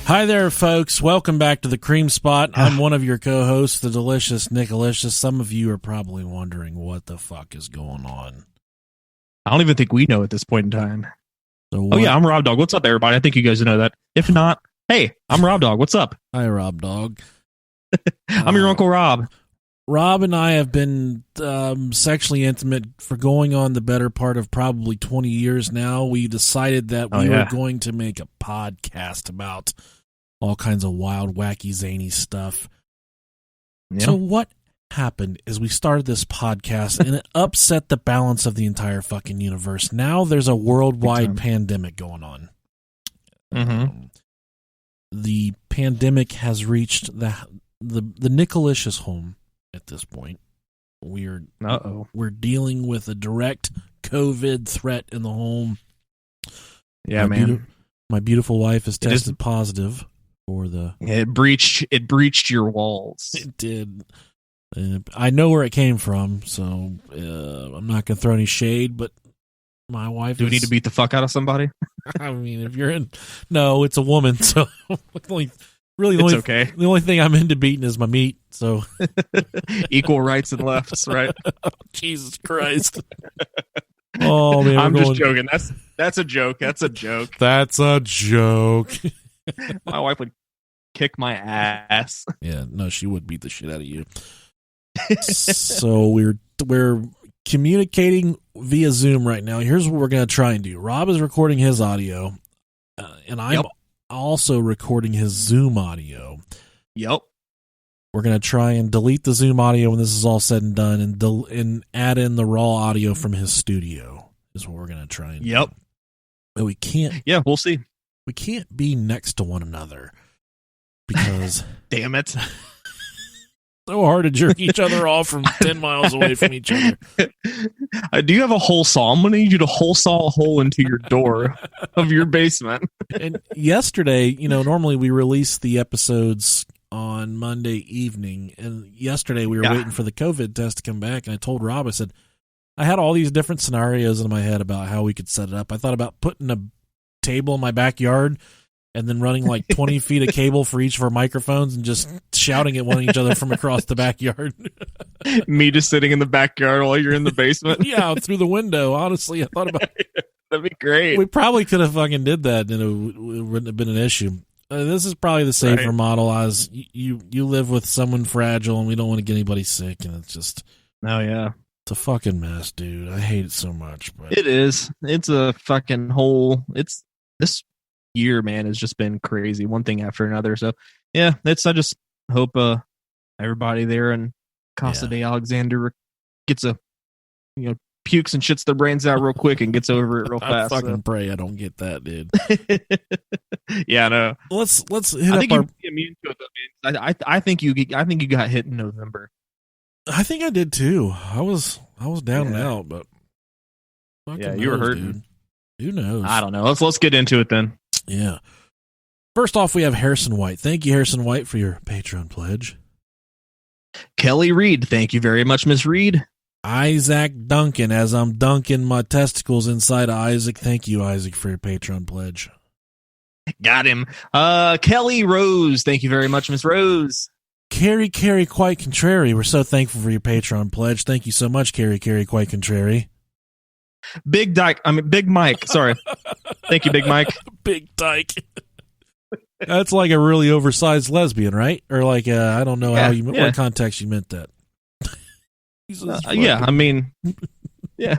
Hi there, folks. Welcome back to the Cream Spot. I'm one of your co-hosts, the delicious Nicolicious. Some of you are probably wondering what the fuck is going on. I don't even think we know at this point in time. So Oh, yeah, I'm Rob Dog. What's up, everybody? I think you guys know that. If not, hey, I'm Rob Dog. What's up? Hi, Rob Dog. I'm your Uncle Rob. Rob and I have been sexually intimate for going on the better part of probably 20 years now. We decided that we were going to make a podcast about all kinds of wild, wacky, zany stuff. Yeah. So what happened is we started this podcast and it upset the balance of the entire fucking universe. Now there's a worldwide pandemic going on. Mm-hmm. The pandemic has reached the Nicolicious home. At this point, we're dealing with a direct COVID threat in the home. Yeah, My beautiful wife has tested positive for the. It breached your walls. It did. I know where it came from, so I'm not going to throw any shade. But my wife. Do we need to beat the fuck out of somebody? I mean, if you're in, no, it's a woman, so really, okay. The only thing I'm into beating is my meat. So equal rights and lefts, right? Jesus Christ! Oh man, I'm just joking. That's a joke. That's a joke. That's a joke. My wife would kick my ass. Yeah, no, she would beat the shit out of you. So we're communicating via Zoom right now. Here's what we're going to try and do. Rob is recording his audio, and I'm also recording his Zoom audio. Yep. We're going to try and delete the Zoom audio when this is all said and done and add in the raw audio from his studio is what we're going to try and do. But we can't. Yeah, we'll see. We can't be next to one another because damn it. So hard to jerk each other off from 10 miles away from each other. Do you have a hole saw? I'm going to need you to hole saw a hole into your door of your basement. And yesterday, normally we release the episodes on Monday evening. And yesterday we were waiting for the COVID test to come back. And I told Rob, I said, I had all these different scenarios in my head about how we could set it up. I thought about putting a table in my backyard and then running like 20 feet of cable for each of our microphones and just shouting at one each other from across the backyard. Me just sitting in the backyard while you're in the basement? Yeah, through the window. Honestly, I thought about it. That'd be great. We probably could have fucking did that and it wouldn't have been an issue. This is probably the safer model as you live with someone fragile and we don't want to get anybody sick and it's just... Oh, yeah. It's a fucking mess, dude. I hate it so much. But it is. It's a fucking whole... This year, man, has just been crazy. One thing after another. So, yeah, I just hope everybody there in Casa de Alexander gets pukes and shits their brains out real quick and gets over it real fast. I fucking pray I don't get that, dude. Yeah, no. Let's hit I up think you'd be immune to it, though, man. I think you got hit in November. I think I did too. I was down and out, but you were hurting. Dude. Who knows? I don't know. Let's get into it then. Yeah. First off, we have Harrison White. Thank you, Harrison White, for your Patreon pledge. Kelly Reed. Thank you very much, Miss Reed. Isaac Duncan, as I'm dunking my testicles inside of Isaac. Thank you, Isaac, for your Patreon pledge. Got him. Kelly Rose. Thank you very much, Miss Rose. Carrie, quite contrary. We're so thankful for your Patreon pledge. Thank you so much, Carrie, quite contrary. Big Mike. Sorry. Thank you, Big Mike. Big Dyke. That's like a really oversized lesbian, right? Or like, I don't know what context you meant that. I mean, yeah.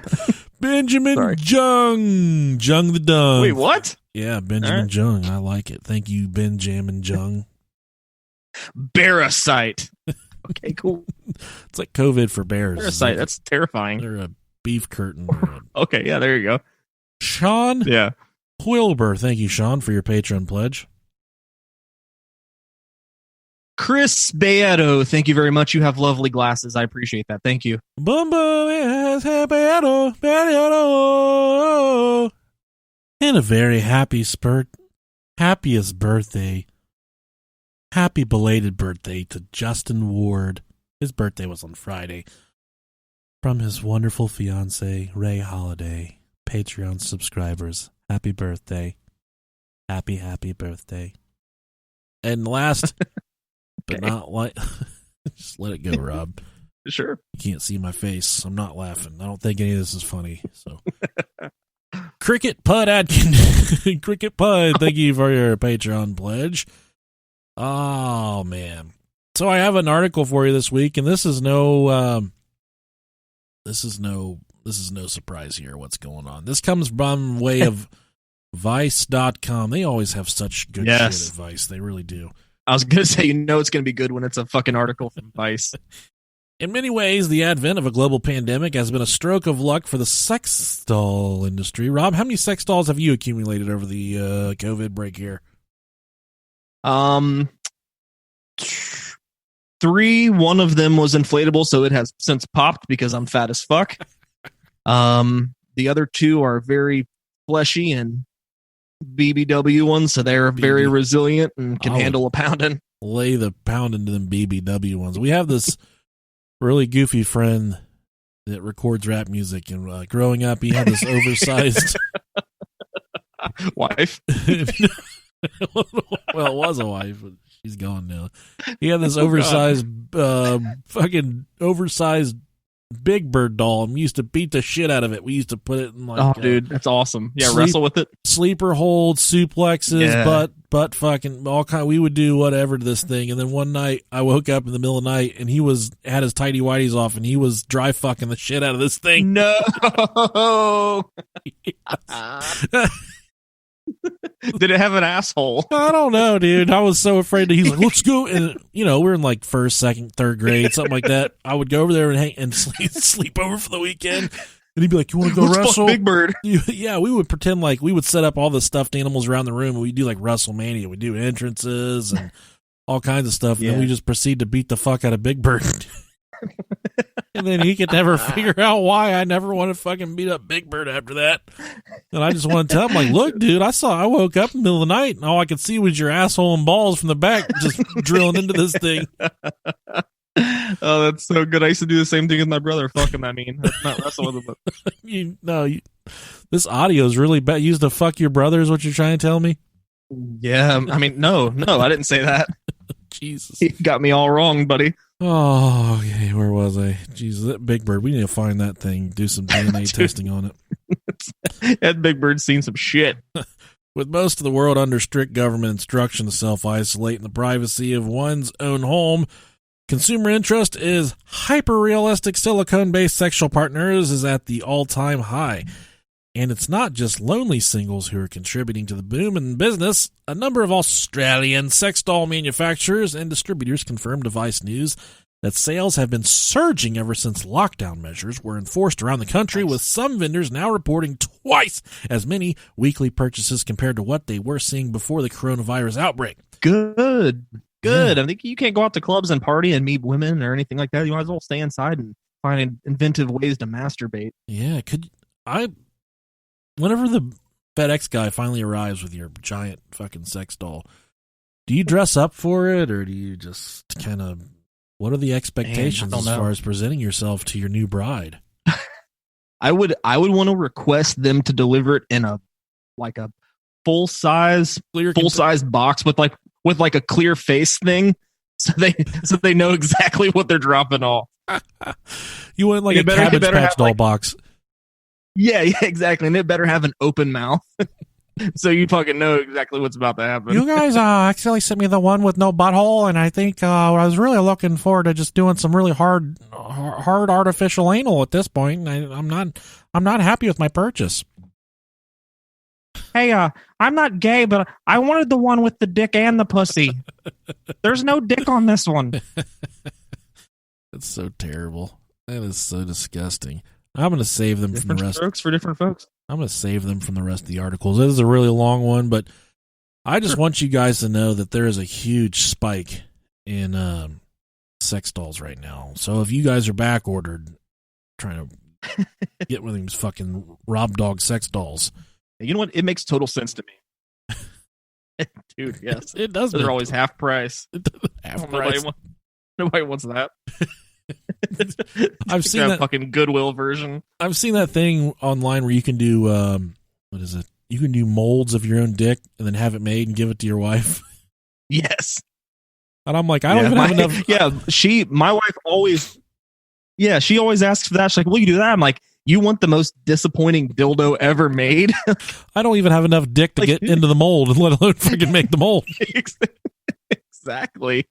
Benjamin Jung the Dung. Wait, what? Yeah, Benjamin Jung. I like it. Thank you, Benjamin Jung. Parasite. Okay, cool. It's like COVID for bears. Parasite. That's terrifying. They're a beef curtain. Okay, yeah, there you go. Sean Wilbur. Thank you, Sean, for your Patreon pledge. Chris Beato, thank you very much. You have lovely glasses. I appreciate that. Thank you. Bumbo yes, Beato. And a very happiest birthday. Happy belated birthday to Justin Ward. His birthday was on Friday. From his wonderful fiancée, Ray Holiday. Patreon subscribers, happy birthday. Happy birthday. And last, but not like, just let it go, Rob. Sure. You can't see my face. I'm not laughing. I don't think any of this is funny. So, Cricket Pud Adkin, Cricket Pud, thank you for your Patreon pledge. Oh man. So I have an article for you this week, and this is no surprise here. What's going on? This comes from way of Vice.com. They always have such good shit at Vice. They really do. I was going to say, it's going to be good when it's a fucking article from Vice. In many ways, the advent of a global pandemic has been a stroke of luck for the sex doll industry. Rob, how many sex dolls have you accumulated over the COVID break here? 3. One of them was inflatable, so it has since popped because I'm fat as fuck. The other 2 are very fleshy and BBW ones, so they're very resilient and can handle a pounding. Lay the pound into them BBW ones. We have this really goofy friend that records rap music, and growing up, he had this oversized wife. Well, it was a wife, but she's gone now. He had this oversized, fucking oversized Big Bird doll, and we used to beat the shit out of it. We used to put it in dude, that's awesome. Yeah, wrestle with it. Sleeper holds, suplexes, butt fucking all kind. We would do whatever to this thing, and then one night I woke up in the middle of the night, and he had his tighty whities off, and he was dry fucking the shit out of this thing. No. Did it have an asshole? I don't know, dude. I was so afraid that he's like, let's go. And, we're in like first, second, third grade, something like that. I would go over there and hang and sleep over for the weekend. And he'd be like, you want to go wrestle? Big Bird. Yeah, we would pretend like we would set up all the stuffed animals around the room. And we'd do like WrestleMania. We'd do entrances and all kinds of stuff. And then we just proceed to beat the fuck out of Big Bird. And then he could never figure out why I never want to fucking beat up Big Bird after that. And I just want to tell him, like, look, dude, I woke up in the middle of the night, and all I could see was your asshole and balls from the back just drilling into this thing. Oh, that's so good. I used to do the same thing with my brother. Fuck him, I mean. That's not wrestle with him. But... this audio is really bad. You used to fuck your brother is what you're trying to tell me? Yeah, I mean, no, I didn't say that. Jesus. You got me all wrong, buddy. Oh, okay, where was I? Jesus, that Big Bird. We need to find that thing, do some DNA testing on it. That Big Bird's seen some shit. With most of the world under strict government instruction to self-isolate in the privacy of one's own home, consumer interest is hyper-realistic silicone-based sexual partners is at the all-time high. And it's not just lonely singles who are contributing to the boom in business. A number of Australian sex doll manufacturers and distributors confirmed to Vice News that sales have been surging ever since lockdown measures were enforced around the country, with some vendors now reporting twice as many weekly purchases compared to what they were seeing before the coronavirus outbreak. Good. Yeah. I think you can't go out to clubs and party and meet women or anything like that. You might as well stay inside and find inventive ways to masturbate. Yeah, whenever the FedEx guy finally arrives with your giant fucking sex doll, do you dress up for it, or do you just kind of, what are the expectations as far as presenting yourself to your new bride? I would want to request them to deliver it in a full size box with a clear face thing, so they know exactly what they're dropping off. You want like a Cabbage Patch doll box. Yeah, exactly. And it better have an open mouth. So you fucking know exactly what's about to happen. You guys actually sent me the one with no butthole, and I think I was really looking forward to just doing some really hard artificial anal at this point. I'm not happy with my purchase. Hey, I'm not gay, but I wanted the one with the dick and the pussy. There's no dick on this one. That's so terrible. That is so disgusting. I'm going to save them from the rest. Strokes for different folks. I'm going to save them from the rest of the articles. This is a really long one, but I just want you guys to know that there is a huge spike in sex dolls right now. So if you guys are back ordered, trying to get one of these fucking Rob Dog sex dolls. You know what? It makes total sense to me. Dude, yes. It does. They're always half price. Half price. Nobody wants that. I've seen that fucking Goodwill version. I've seen that thing online where you can do what is it? You can do molds of your own dick and then have it made and give it to your wife. Yes. And I'm like, I don't even have enough. Yeah, my wife always, she always asks for that. She's like, will you do that? I'm like, you want the most disappointing dildo ever made? I don't even have enough dick to get into the mold, and let alone freaking make the mold. Exactly.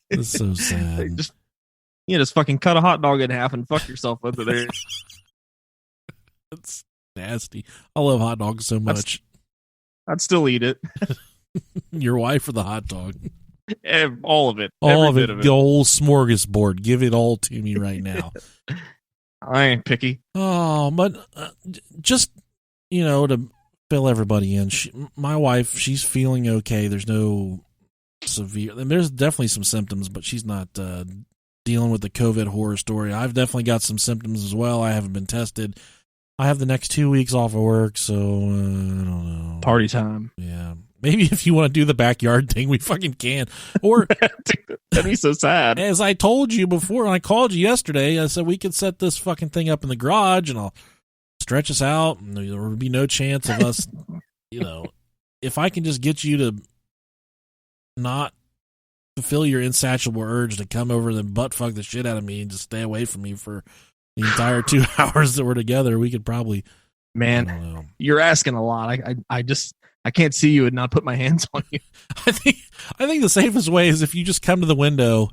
It's so sad. Just fucking cut a hot dog in half and fuck yourself with it there. It's nasty. I love hot dogs so much. I'd still eat it. Your wife or the hot dog? All of it. All of it. The whole smorgasbord. Give it all to me right now. I ain't picky. Oh, but just, to fill everybody in, my wife, she's feeling okay. There's no severe, and there's definitely some symptoms, but she's not dealing with the COVID horror story. I've definitely got some symptoms as well. I haven't been tested. I have the next 2 weeks off of work, so I don't know. Party time. Yeah. Maybe if you want to do the backyard thing, we fucking can. Or that'd be so sad. As I told you before, and I called you yesterday, I said we could set this fucking thing up in the garage, and I'll stretch us out, and there would be no chance of us, if I can just get you to not fulfill your insatiable urge to come over and butt fuck the shit out of me and just stay away from me for the entire 2 hours that we're together, we could probably. Man, you're asking a lot. I can't see you and not put my hands on you. I think the safest way is if you just come to the window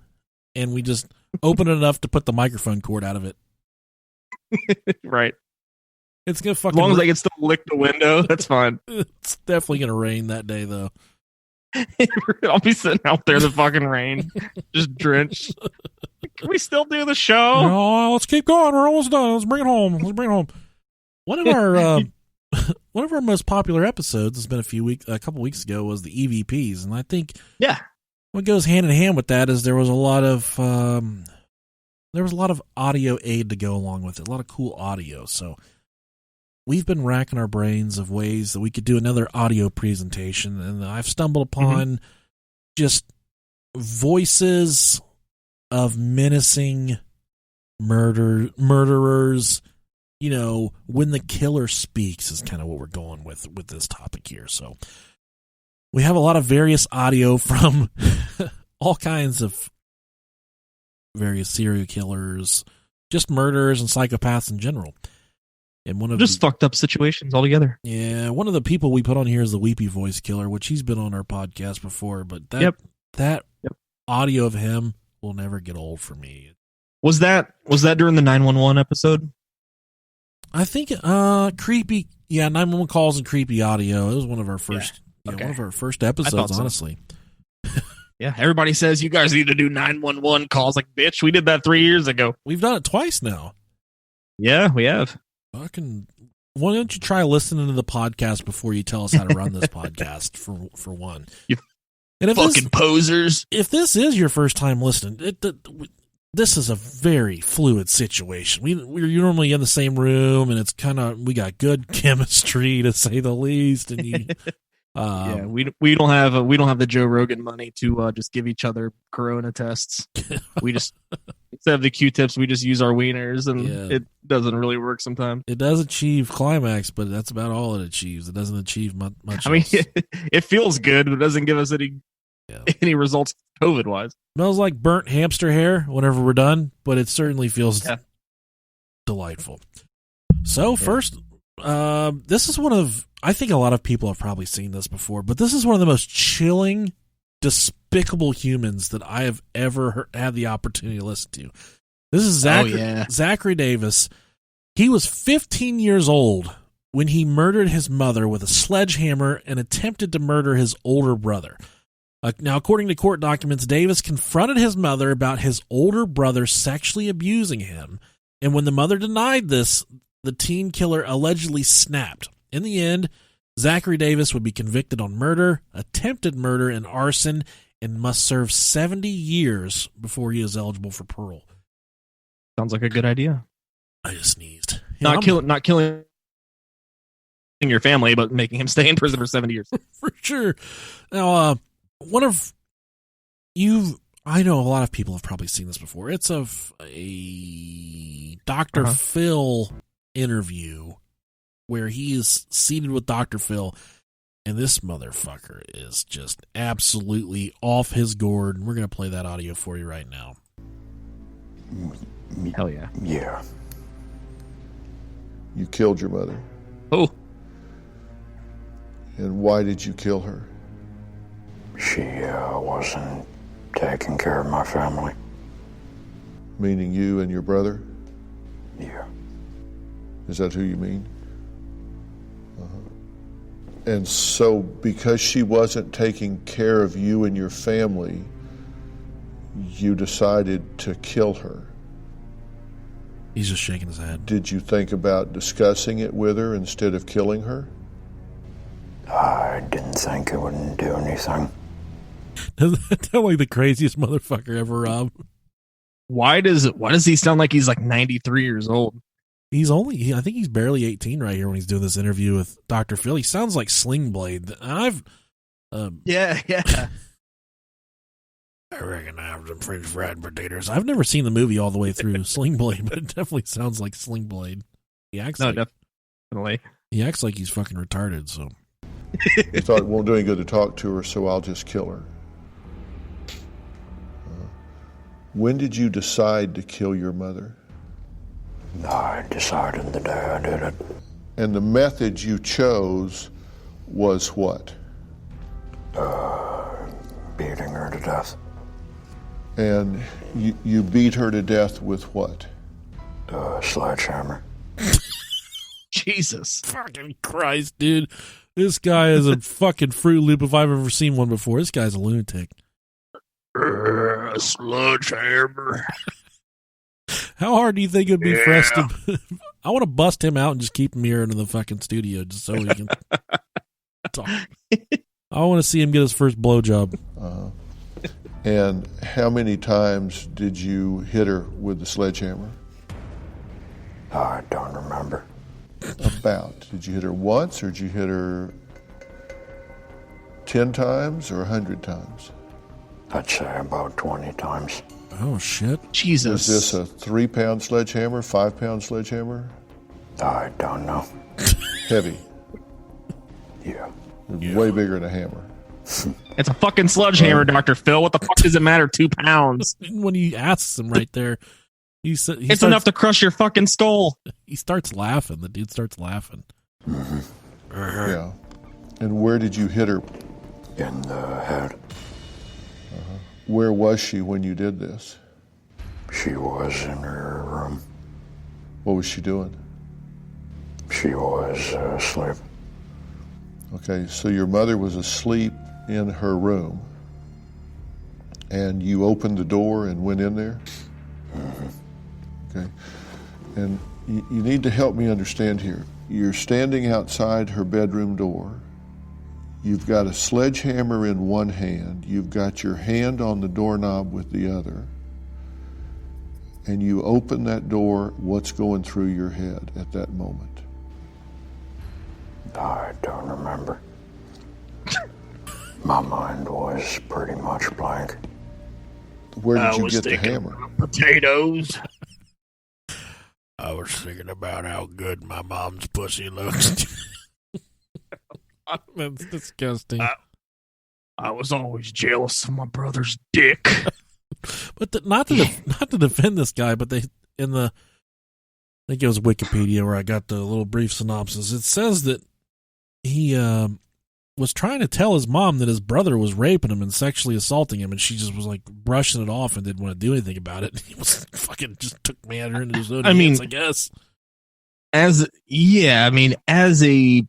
and we just open it enough to put the microphone cord out of it. Right. It's gonna fucking. As long as I can still lick the window, that's fine. It's definitely gonna rain that day, though. I'll be sitting out there in the fucking rain, just drenched. Can we still do the show? No, let's keep going. We're almost done. Let's bring it home. One of our most popular episodes has been a couple weeks ago was the EVPs, and I think what goes hand in hand with that is there was a lot of audio aid to go along with it, a lot of cool audio. So we've been racking our brains of ways that we could do another audio presentation, and I've stumbled upon just voices of menacing murderers. When the killer speaks is kind of what we're going with this topic here. So we have a lot of various audio from all kinds of various serial killers, just murderers and psychopaths in general. And one of fucked up situations altogether. Yeah, one of the people we put on here is the Weepy Voice Killer, which he's been on our podcast before, but that audio of him will never get old for me. Was that during the 911 episode? I think creepy. Yeah, 911 calls and creepy audio. It was one of our first, one of our first episodes. Honestly, yeah. Everybody says you guys need to do 911 calls. Like, bitch, we did that 3 years ago. We've done it twice now. Yeah, we have. Why don't you try listening to the podcast before you tell us how to run this podcast? For one, you fucking posers. If this is your first time listening, this is a very fluid situation. We're normally in the same room, and it's we got good chemistry to say the least. And we don't have the Joe Rogan money to just give each other corona tests. We just instead of the Q-tips, we just use our wieners, and it doesn't really work sometimes. It does achieve climax, but that's about all it achieves. It doesn't achieve much. I mean, it feels good, but it doesn't give us any results COVID wise. Smells like burnt hamster hair whenever we're done, but it certainly feels delightful. So first, this is I think a lot of people have probably seen this before, but this is one of the most chilling, despicable humans that I have ever had the opportunity to listen to. This is Zachary Davis. He was 15 years old when he murdered his mother with a sledgehammer and attempted to murder his older brother. Now, according to court documents, Davis confronted his mother about his older brother sexually abusing him, and when the mother denied this, the teen killer allegedly snapped. In the end, Zachary Davis would be convicted on murder, attempted murder, and arson, and must serve 70 years before he is eligible for parole. Sounds like a good idea. I just sneezed. Not killing your family, but making him stay in prison for 70 years. For sure. Now, I know a lot of people have probably seen this before. It's of a Dr. Phil interview where he is seated with Dr. Phil, And this motherfucker is just absolutely off his gourd. And we're going to play that audio for you right now. Hell yeah. Yeah. You killed your mother. Oh. And why did you kill her? She wasn't taking care of my family. Meaning you and your brother? Yeah. Is that who you mean? And so because she wasn't taking care of you and your family, you decided to kill her. He's just shaking his head. Did you think about discussing it with her instead of killing her? I didn't think it wouldn't do anything. Doesn't that sound like the craziest motherfucker ever, Rob? Why does he sound like he's like 93 years old? I think he's barely 18 right here when he's doing this interview with Dr. Phil. He sounds like Sling Blade. Yeah. I reckon I have some French fried potatoes. I've never seen the movie all the way through Sling Blade, but it definitely sounds like Sling Blade. He acts definitely. He acts like he's fucking retarded, so. You thought it won't do any good to talk to her, so I'll just kill her. When did you decide to kill your mother? I decided the day I did it. And the method you chose was what? Beating her to death. And you beat her to death with what? Sledgehammer. Jesus. Fucking Christ, dude. This guy is a fucking Fruit Loop if I've ever seen one before. This guy's a lunatic. Sledgehammer. How hard do you think it would be for us to... I want to bust him out and just keep him here in the fucking studio just so he can talk. I want to see him get his first blowjob. And how many times did you hit her with the sledgehammer? I don't remember. About. Did you hit her once, or did you hit her 10 times or 100 times? I'd say about 20 times. Oh, shit. Jesus. Was this a 3-pound sledgehammer, 5-pound sledgehammer? I don't know. Heavy. Yeah. Way bigger than a hammer. It's a fucking sledgehammer, Dr. Phil. What the fuck does it matter? 2 pounds. When he asks him right there, it's enough to crush your fucking skull. He starts laughing. The dude starts laughing. Yeah. And where did you hit her? In the head. Where was she when you did this? She was in her room. What was she doing? She was asleep. Okay, so your mother was asleep in her room, and you opened the door and went in there? Okay. And you need to help me understand here. You're standing outside her bedroom door. You've got a sledgehammer in one hand. You've got your hand on the doorknob with the other. And you open that door. What's going through your head at that moment? I don't remember. My mind was pretty much blank. Where did you get the hammer? Potatoes. I was thinking about how good my mom's pussy looks. That's disgusting. I was always jealous of my brother's dick. But not to defend this guy, but I think it was Wikipedia where I got the little brief synopsis. It says that he was trying to tell his mom that his brother was raping him and sexually assaulting him, and she just was like brushing it off and didn't want to do anything about it. He was fucking just took matter into his own hands, I guess. As a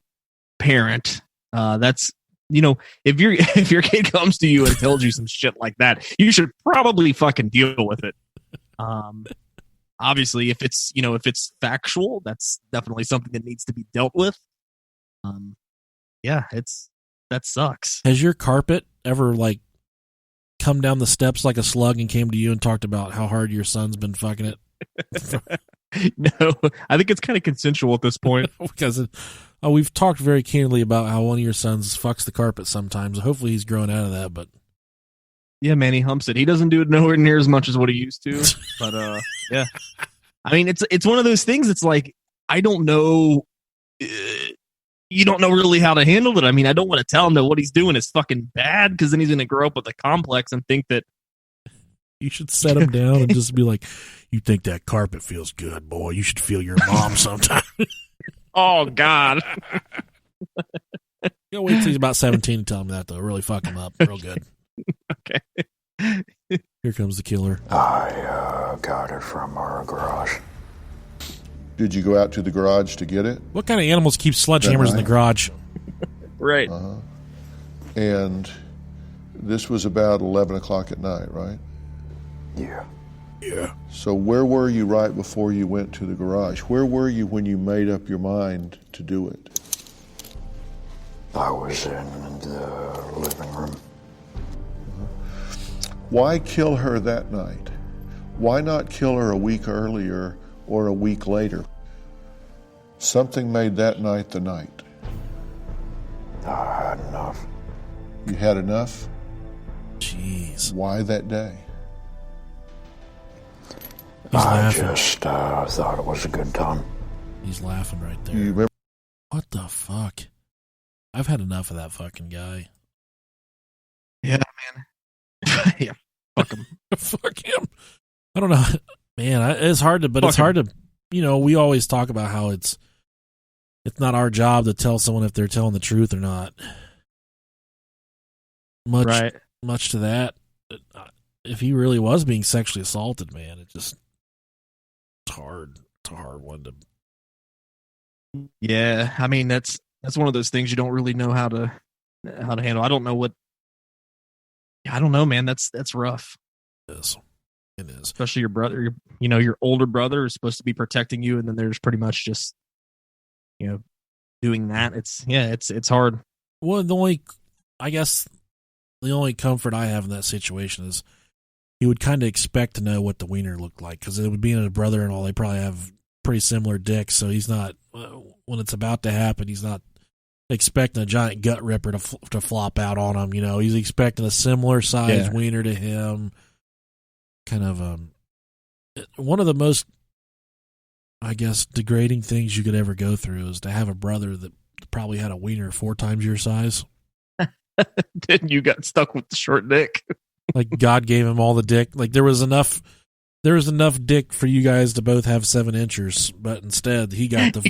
parent, that's, if your kid comes to you and tells you some shit like that, you should probably fucking deal with it. Obviously, if it's factual, that's definitely something that needs to be dealt with. That sucks. Has your carpet ever come down the steps like a slug and came to you and talked about how hard your son's been fucking it? No, I think it's kind of consensual at this point. Because we've talked very candidly about how one of your sons fucks the carpet sometimes. Hopefully he's growing out of that, but yeah, man, he humps it. He doesn't do it nowhere near as much as what he used to, but yeah. I mean, it's one of those things. It's like, I don't know. you don't know really how to handle it. I mean, I don't want to tell him that what he's doing is fucking bad, because then he's going to grow up with a complex and think that. You should set him down and just be like, you think that carpet feels good, boy. You should feel your mom sometime. Oh, God. You'll wait till he's about 17 to tell him that, though. Really fuck him up real good. Okay. Here comes the killer. I got it from our garage. Did you go out to the garage to get it? What kind of animals keep sledgehammers in the garage? Right. And this was about 11 o'clock at night, right? Yeah. So where were you right before you went to the garage? Where were you when you made up your mind to do it? I was in the living room. Why kill her that night? Why not kill her a week earlier or a week later? Something made that night the night. I had enough. You had enough? Jeez. Why that day? He's I laughing. just thought it was a good time. He's laughing right there. You remember? What the fuck? I've had enough of that fucking guy. Yeah, man. Yeah, fuck him. Fuck him. I don't know. Man, it's hard to, but it's hard to, we always talk about how it's not our job to tell someone if they're telling the truth or not. Much to that. If he really was being sexually assaulted, man, it's hard. It's a hard one to. Yeah, I mean that's one of those things you don't really know how to handle. I don't know what. I don't know, man. That's rough. It is. Especially your brother. Your older brother is supposed to be protecting you, and then there's pretty much just, doing that. It's hard. Well, the only comfort I have in that situation is he would kind of expect to know what the wiener looked like, because it would be in a brother and all. They probably have pretty similar dicks, so he's not, when it's about to happen, he's not expecting a giant gut ripper to flop out on him. He's expecting a similar size wiener to him. Kind of one of the most, I guess, degrading things you could ever go through is to have a brother that probably had a wiener 4 times your size. Then you got stuck with the short dick. Like God gave him all the dick. Like there was enough dick for you guys to both have 7 inchers, but instead he got the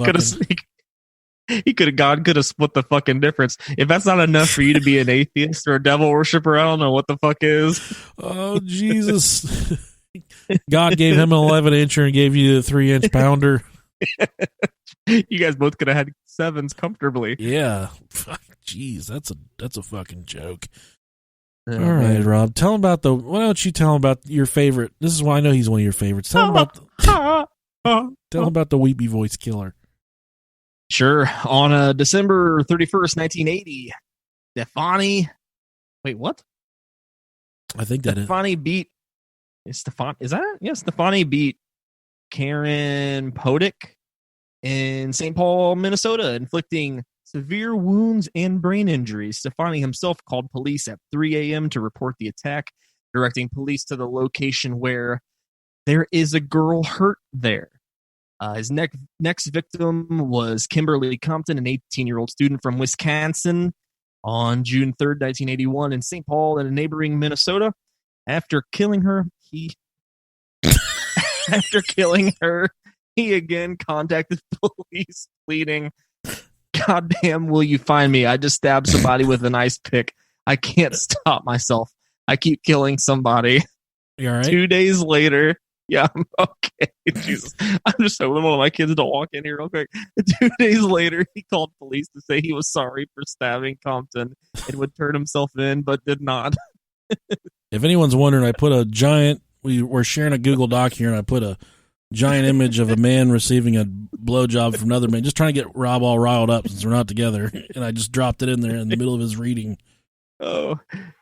God could have split the fucking difference. If that's not enough for you to be an atheist or a devil worshiper, I don't know what the fuck is. Oh Jesus! God gave him an 11-incher and gave you the 3-inch pounder. You guys both could have had 7s comfortably. Yeah. Jeez, that's a fucking joke. All right, Rob. Why don't you tell him about your favorite? This is why I know he's one of your favorites. Tell him about the weepy voice killer. Sure. On December 31st, 1980, Stefani. Wait, what? I think that Stefani beat. Is that it? Yeah, Stefani beat Karen Podick in St. Paul, Minnesota, inflicting severe wounds and brain injuries. Stefani himself called police at 3 a.m. to report the attack, directing police to the location where there is a girl hurt there. His next victim was Kimberly Compton, an 18-year-old student from Wisconsin, on June 3rd, 1981, in St. Paul and a neighboring Minnesota. After killing her, he again contacted police, pleading, "Goddamn, will you find me? I just stabbed somebody with an ice pick. I can't stop myself. I keep killing somebody." You all right? 2 days later, yeah, I'm okay. Jesus, I'm just hoping one of my kids don't walk in here real quick. 2 days later, he called police to say he was sorry for stabbing Compton and would turn himself in, but did not. If anyone's wondering, I put a giant. We're sharing a Google Doc here, and I put a giant image of a man receiving a blowjob from another man, just trying to get Rob all riled up since we're not together. And I just dropped it in there in the middle of his reading. Oh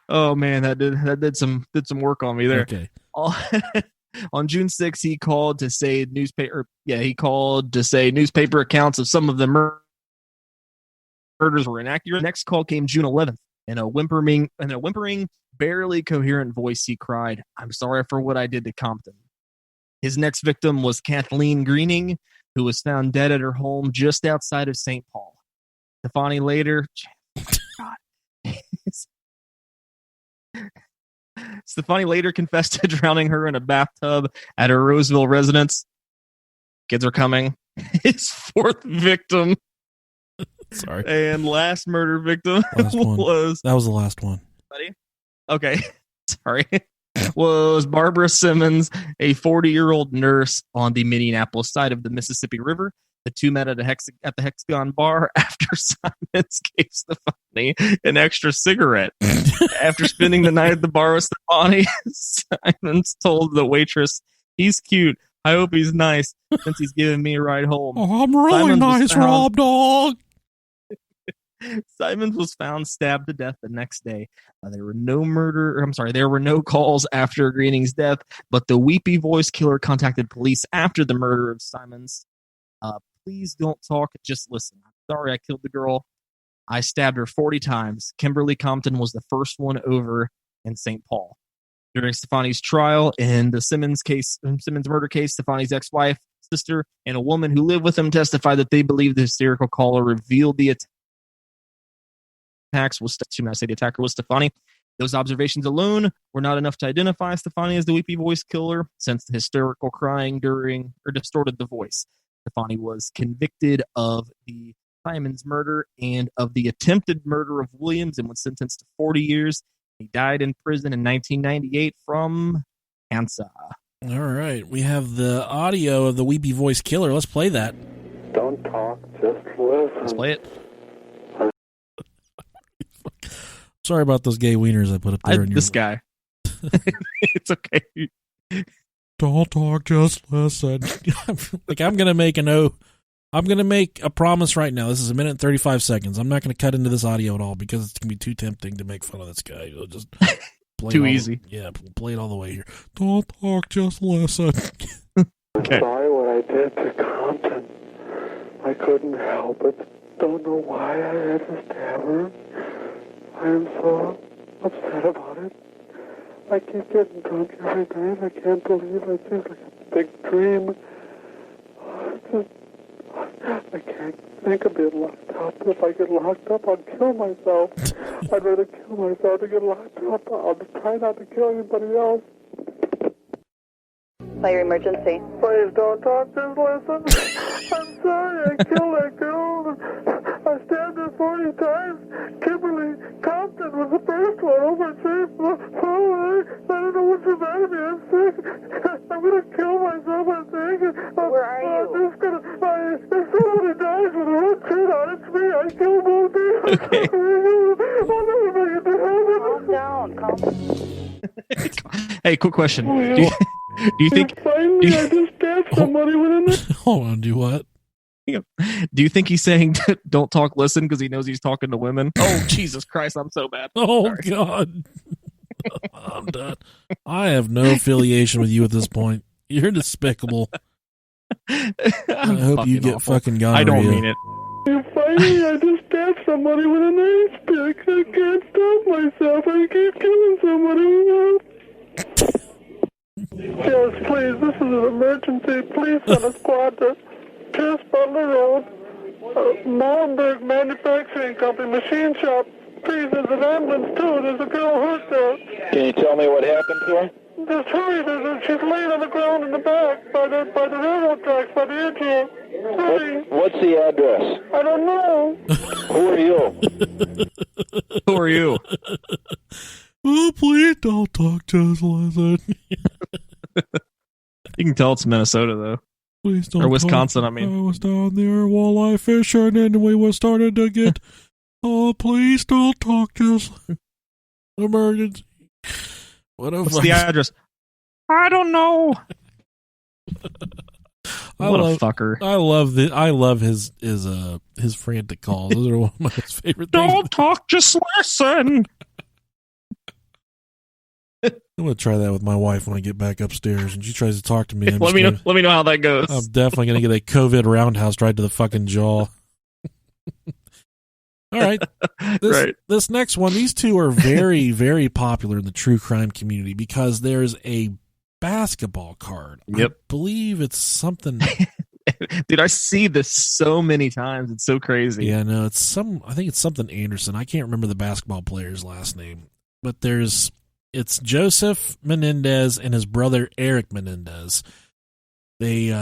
man, that did some work on me there. Okay. On June 6th, he called to say newspaper accounts of some of the murders were inaccurate. Next call came June 11th. In a whimpering, barely coherent voice, he cried, "I'm sorry for what I did to Compton." His next victim was Kathleen Greening, who was found dead at her home just outside of St. Paul. Stefani later... Stefani later confessed to drowning her in a bathtub at her Roseville residence. Kids are coming. His fourth victim... Sorry. And last murder victim was... That was the last one. Buddy? Okay. Sorry. Was Barbara Simmons, a 40-year-old nurse on the Minneapolis side of the Mississippi River. The two met at the Hexagon bar after Simons gave Stefani an extra cigarette. After spending the night at the bar with Stefani, Simons told the waitress, "He's cute. I hope he's nice since he's giving me a ride home." Oh, I'm really Simons nice, Rob Dog. Simons was found stabbed to death the next day. There were no calls after Greening's death, but the weepy voice killer contacted police after the murder of Simons. Please don't talk, just listen. I'm sorry I killed the girl. I stabbed her 40 times. Kimberly Compton was the first one over in St. Paul. During Stefani's trial in the Simmons murder case, Stefani's ex-wife, sister, and a woman who lived with him testified that they believed the hysterical caller revealed the attacks was the attacker was Stefani. Those observations alone were not enough to identify Stefani as the weepy voice killer, since the hysterical crying distorted the voice. Stefani was convicted of the Simons murder and of the attempted murder of Williams and was sentenced to 40 years. He died in prison in 1998 from cancer. All right. We have the audio of the weepy voice killer. Let's play that. Don't talk, just listen. Let's play it. Sorry about those gay wieners I put up there. This guy. It's okay. Don't talk, just listen. Like, I'm going to make a promise right now. This is 1 minute and 35 seconds. I'm not going to cut into this audio at all because it's going to be too tempting to make fun of this guy. It'll just play too easy. Play it all the way here. Don't talk, just listen. Okay. I'm sorry what I did to Compton. I couldn't help it. Don't know why I had to stab her. I am so upset about it. I keep getting drunk every night. I can't believe it. It's just like a big dream. I can't think of being locked up. If I get locked up, I'll kill myself. I'd rather kill myself than get locked up. I'll try not to kill anybody else. Fire emergency. Please don't talk, just listen. I'm sorry, I killed that girl. I stabbed her 40 times. Kimberly Compton was the first one over at St. Paul. I don't know what's the matter with me. I'm sick. I'm going to kill myself, I think. Where are you? I'm just going to... If somebody dies with a red shirt on, it's me. I killed both of you. Okay. I'll never make it to heaven. Calm down. Hey, quick question. Do you think... Finally, I just stabbed somebody with a knife. Hold on, do what? Do you think he's saying don't talk, listen, because he knows he's talking to women? Oh, Jesus Christ, I'm so bad. Oh, sorry. God. I'm done. I have no affiliation with you at this point. You're despicable. I hope you get awful. fucking gonorrhea. I don't mean it. Finally, I just stabbed somebody with a knife stick. I can't stop myself. I keep killing somebody. Yes, please. This is an emergency. Please send a squad to Pierce Butler Road, Molenberg Manufacturing Company, machine shop. Please, there's an ambulance too. There's a girl hurt there. Can you tell me what happened to her? Just hurry. She's laying on the ground in the back by the railroad tracks, by the edge here. Hurry. What's the address? I don't know. Who are you? Who are you? Oh, please don't talk, just listen. You can tell it's Minnesota, though. Please don't or Wisconsin, talk. I mean. I was down there walleye fishing and we were starting to get... Oh, please don't talk, just... Emergency. What's the address? I don't know. What a fucker. I love his frantic calls. Those are one of my favorite things. Don't talk, just listen. I'm going to try that with my wife when I get back upstairs and she tries to talk to me. Let me know how that goes. I'm definitely going to get a COVID roundhouse right to the fucking jaw. All right. This next one, these two are very, very popular in the true crime community because there's a basketball card. Yep. I believe it's something Dude, I see this so many times. It's so crazy. Yeah, no, I think it's something Anderson. I can't remember the basketball player's last name, but it's Joseph Menendez and his brother Eric Menendez. They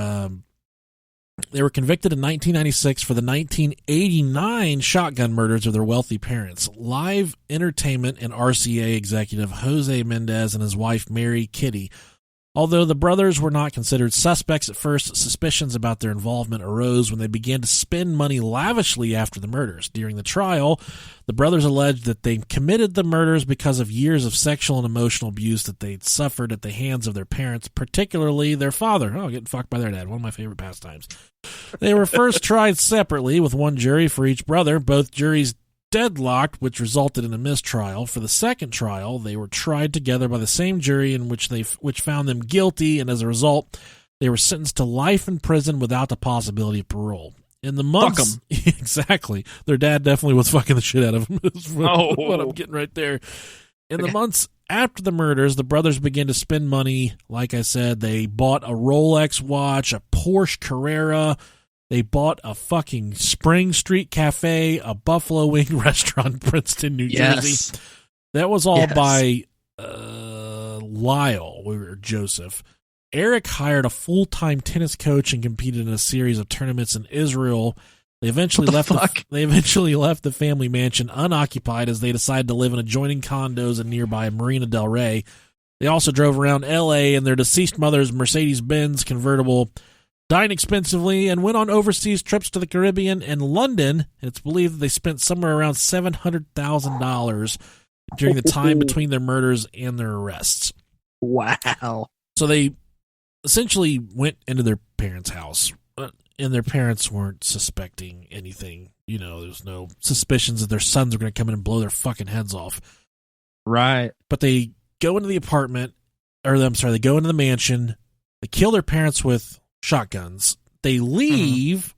were convicted in 1996 for the 1989 shotgun murders of their wealthy parents. Live Entertainment and RCA executive Jose Mendez and his wife Mary Kitty. Although the brothers were not considered suspects at first, suspicions about their involvement arose when they began to spend money lavishly after the murders. During the trial, the brothers alleged that they committed the murders because of years of sexual and emotional abuse that they'd suffered at the hands of their parents, particularly their father. Oh, getting fucked by their dad, one of my favorite pastimes. They were first tried separately with one jury for each brother. Both juries deadlocked, which resulted in a mistrial. For the second trial, they were tried together by the same jury, in which found them guilty, and as a result, they were sentenced to life in prison without the possibility of parole. In the months, exactly, their dad definitely was fucking the shit out of him. Is what I'm getting right there. In the months after the murders, the brothers began to spend money. Like I said, they bought a Rolex watch, a Porsche Carrera. They bought a fucking Spring Street Cafe, a Buffalo Wing restaurant in Princeton, New Jersey. That was all by Lyle, or Joseph. Eric hired a full-time tennis coach and competed in a series of tournaments in Israel. They eventually left the family mansion unoccupied as they decided to live in adjoining condos in nearby Marina Del Rey. They also drove around L.A. in their deceased mother's Mercedes-Benz convertible, dined expensively, and went on overseas trips to the Caribbean and London. It's believed that they spent somewhere around $700,000 during the time between their murders and their arrests. Wow. So they essentially went into their parents' house, and their parents weren't suspecting anything. You know, there's no suspicions that their sons are going to come in and blow their fucking heads off. Right. But they go into the apartment, they go into the mansion, they kill their parents with shotguns. They leave,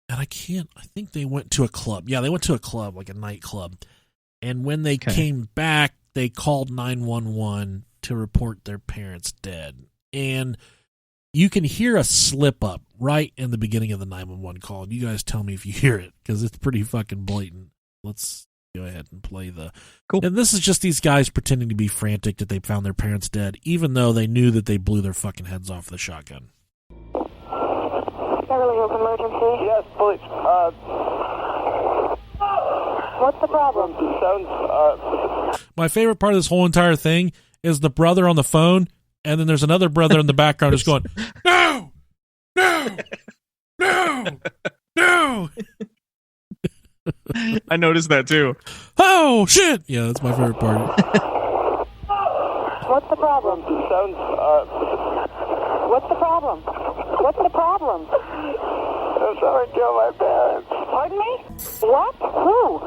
and I think they went to a club. Yeah, they went to a club, like a nightclub. And when they came back, they called 911 to report their parents dead. And you can hear a slip up right in the beginning of the 911 call. And you guys tell me if you hear it, because it's pretty fucking blatant. Let's go ahead and play the... Cool. And this is just these guys pretending to be frantic that they found their parents dead, even though they knew that they blew their fucking heads off with a shotgun. Beverly Hills emergency. Yes, police. What's the problem? My favorite part of this whole entire thing is the brother on the phone, and then there's another brother in the background who's going, no, no, no, no. I noticed that too. Oh, shit. Yeah, that's my favorite part. What's the problem? What's the problem? What's the problem? Someone killed my parents. Pardon me? What? Who?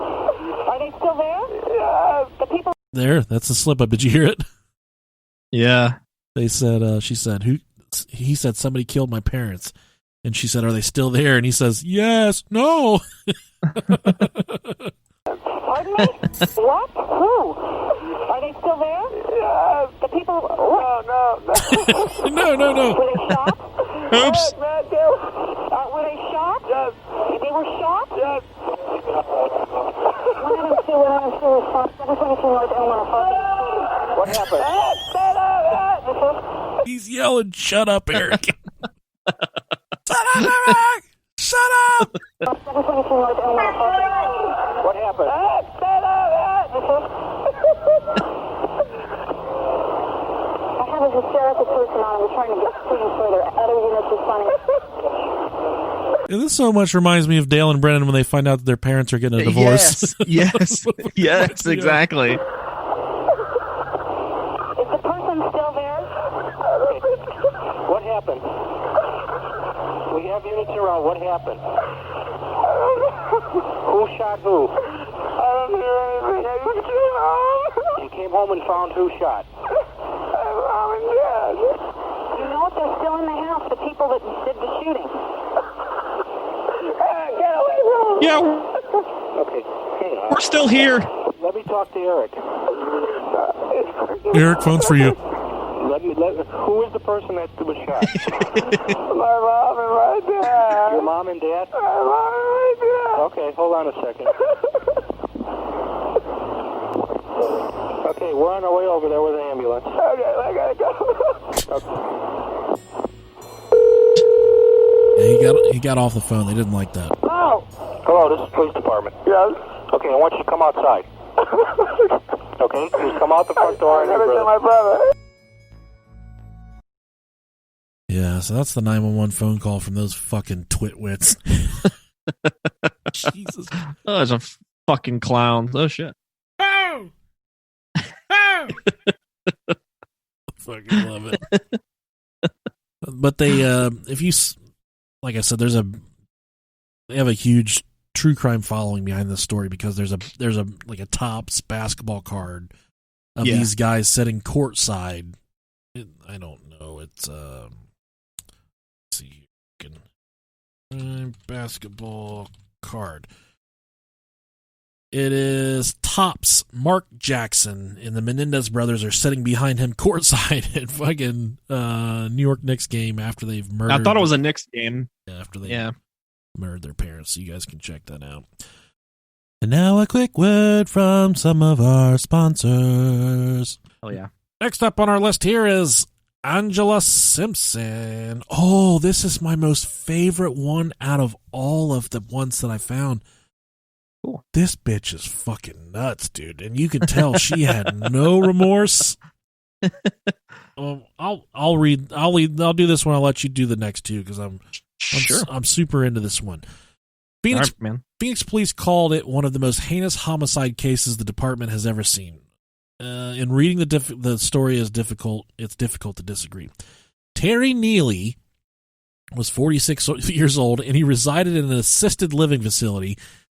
Are they still there? Yeah. The people... There, that's a slip up. Did you hear it? Yeah. They said, she said, he said somebody killed my parents. And she said, are they still there? And he says, yes, no. Pardon me? What? Who? Are they still there? Yeah. The people... No. No. Were they shot? Oops. Were they shot? Yes. They were shot? Yes. 102, What happened? He's yelling, shut up, Eric. Shut up, Eric. Shut up. What happened? I have a hysterical person on. We're trying to get things further. Other units are funny. And this so much reminds me of Dale and Brennan when they find out that their parents are getting a divorce. Yes, exactly. Is the person still there? What happened? We have units around. What happened? Who shot who? I don't hear anything. I just came home. You came home and found who shot? Mom and Dad. You know what? They're still in the house. The people that did the shooting. Get away from me. Yeah, Okay, hang on. we're still here. Let me talk to Eric. Eric, phone's for you. Who is the person that was shot? My mom and my dad. Your mom and dad? My mom and my dad. Okay, hold on a second. Okay, we're on our way over there with an ambulance. Okay, I gotta go. Yeah, he got off the phone. They didn't like that. Oh. Hello, this is police department. Yes. Okay, I want you to come outside. Okay, just come out the front door. I'm gonna get my brother. Yeah, so that's the 911 phone call from those fucking twitwits. Jesus. Oh, there's a fucking clown. Oh, shit. Oh! Oh! Fucking love it. But they, if you, like I said, they have a huge true crime following behind this story because there's a like a Topps basketball card of these guys sitting courtside. I don't know. It's let's see, basketball card. It is Topps. Mark Jackson and the Menendez brothers are sitting behind him courtside at fucking New York Knicks game after they've murdered. I thought it was a Knicks game. After they murdered their parents, so you guys can check that out. And now a quick word from some of our sponsors. Oh, yeah. Next up on our list here is Angela Simpson. Oh, this is my most favorite one out of all of the ones that I found. Cool. This bitch is fucking nuts, dude. And you can tell she had no remorse. I'll do this one. I'll let you do the next two because I'm super into this one. Phoenix police called it one of the most heinous homicide cases the department has ever seen. In reading the story is difficult. It's difficult to disagree. Terry Neely was 46 years old, and he resided in an assisted living facility,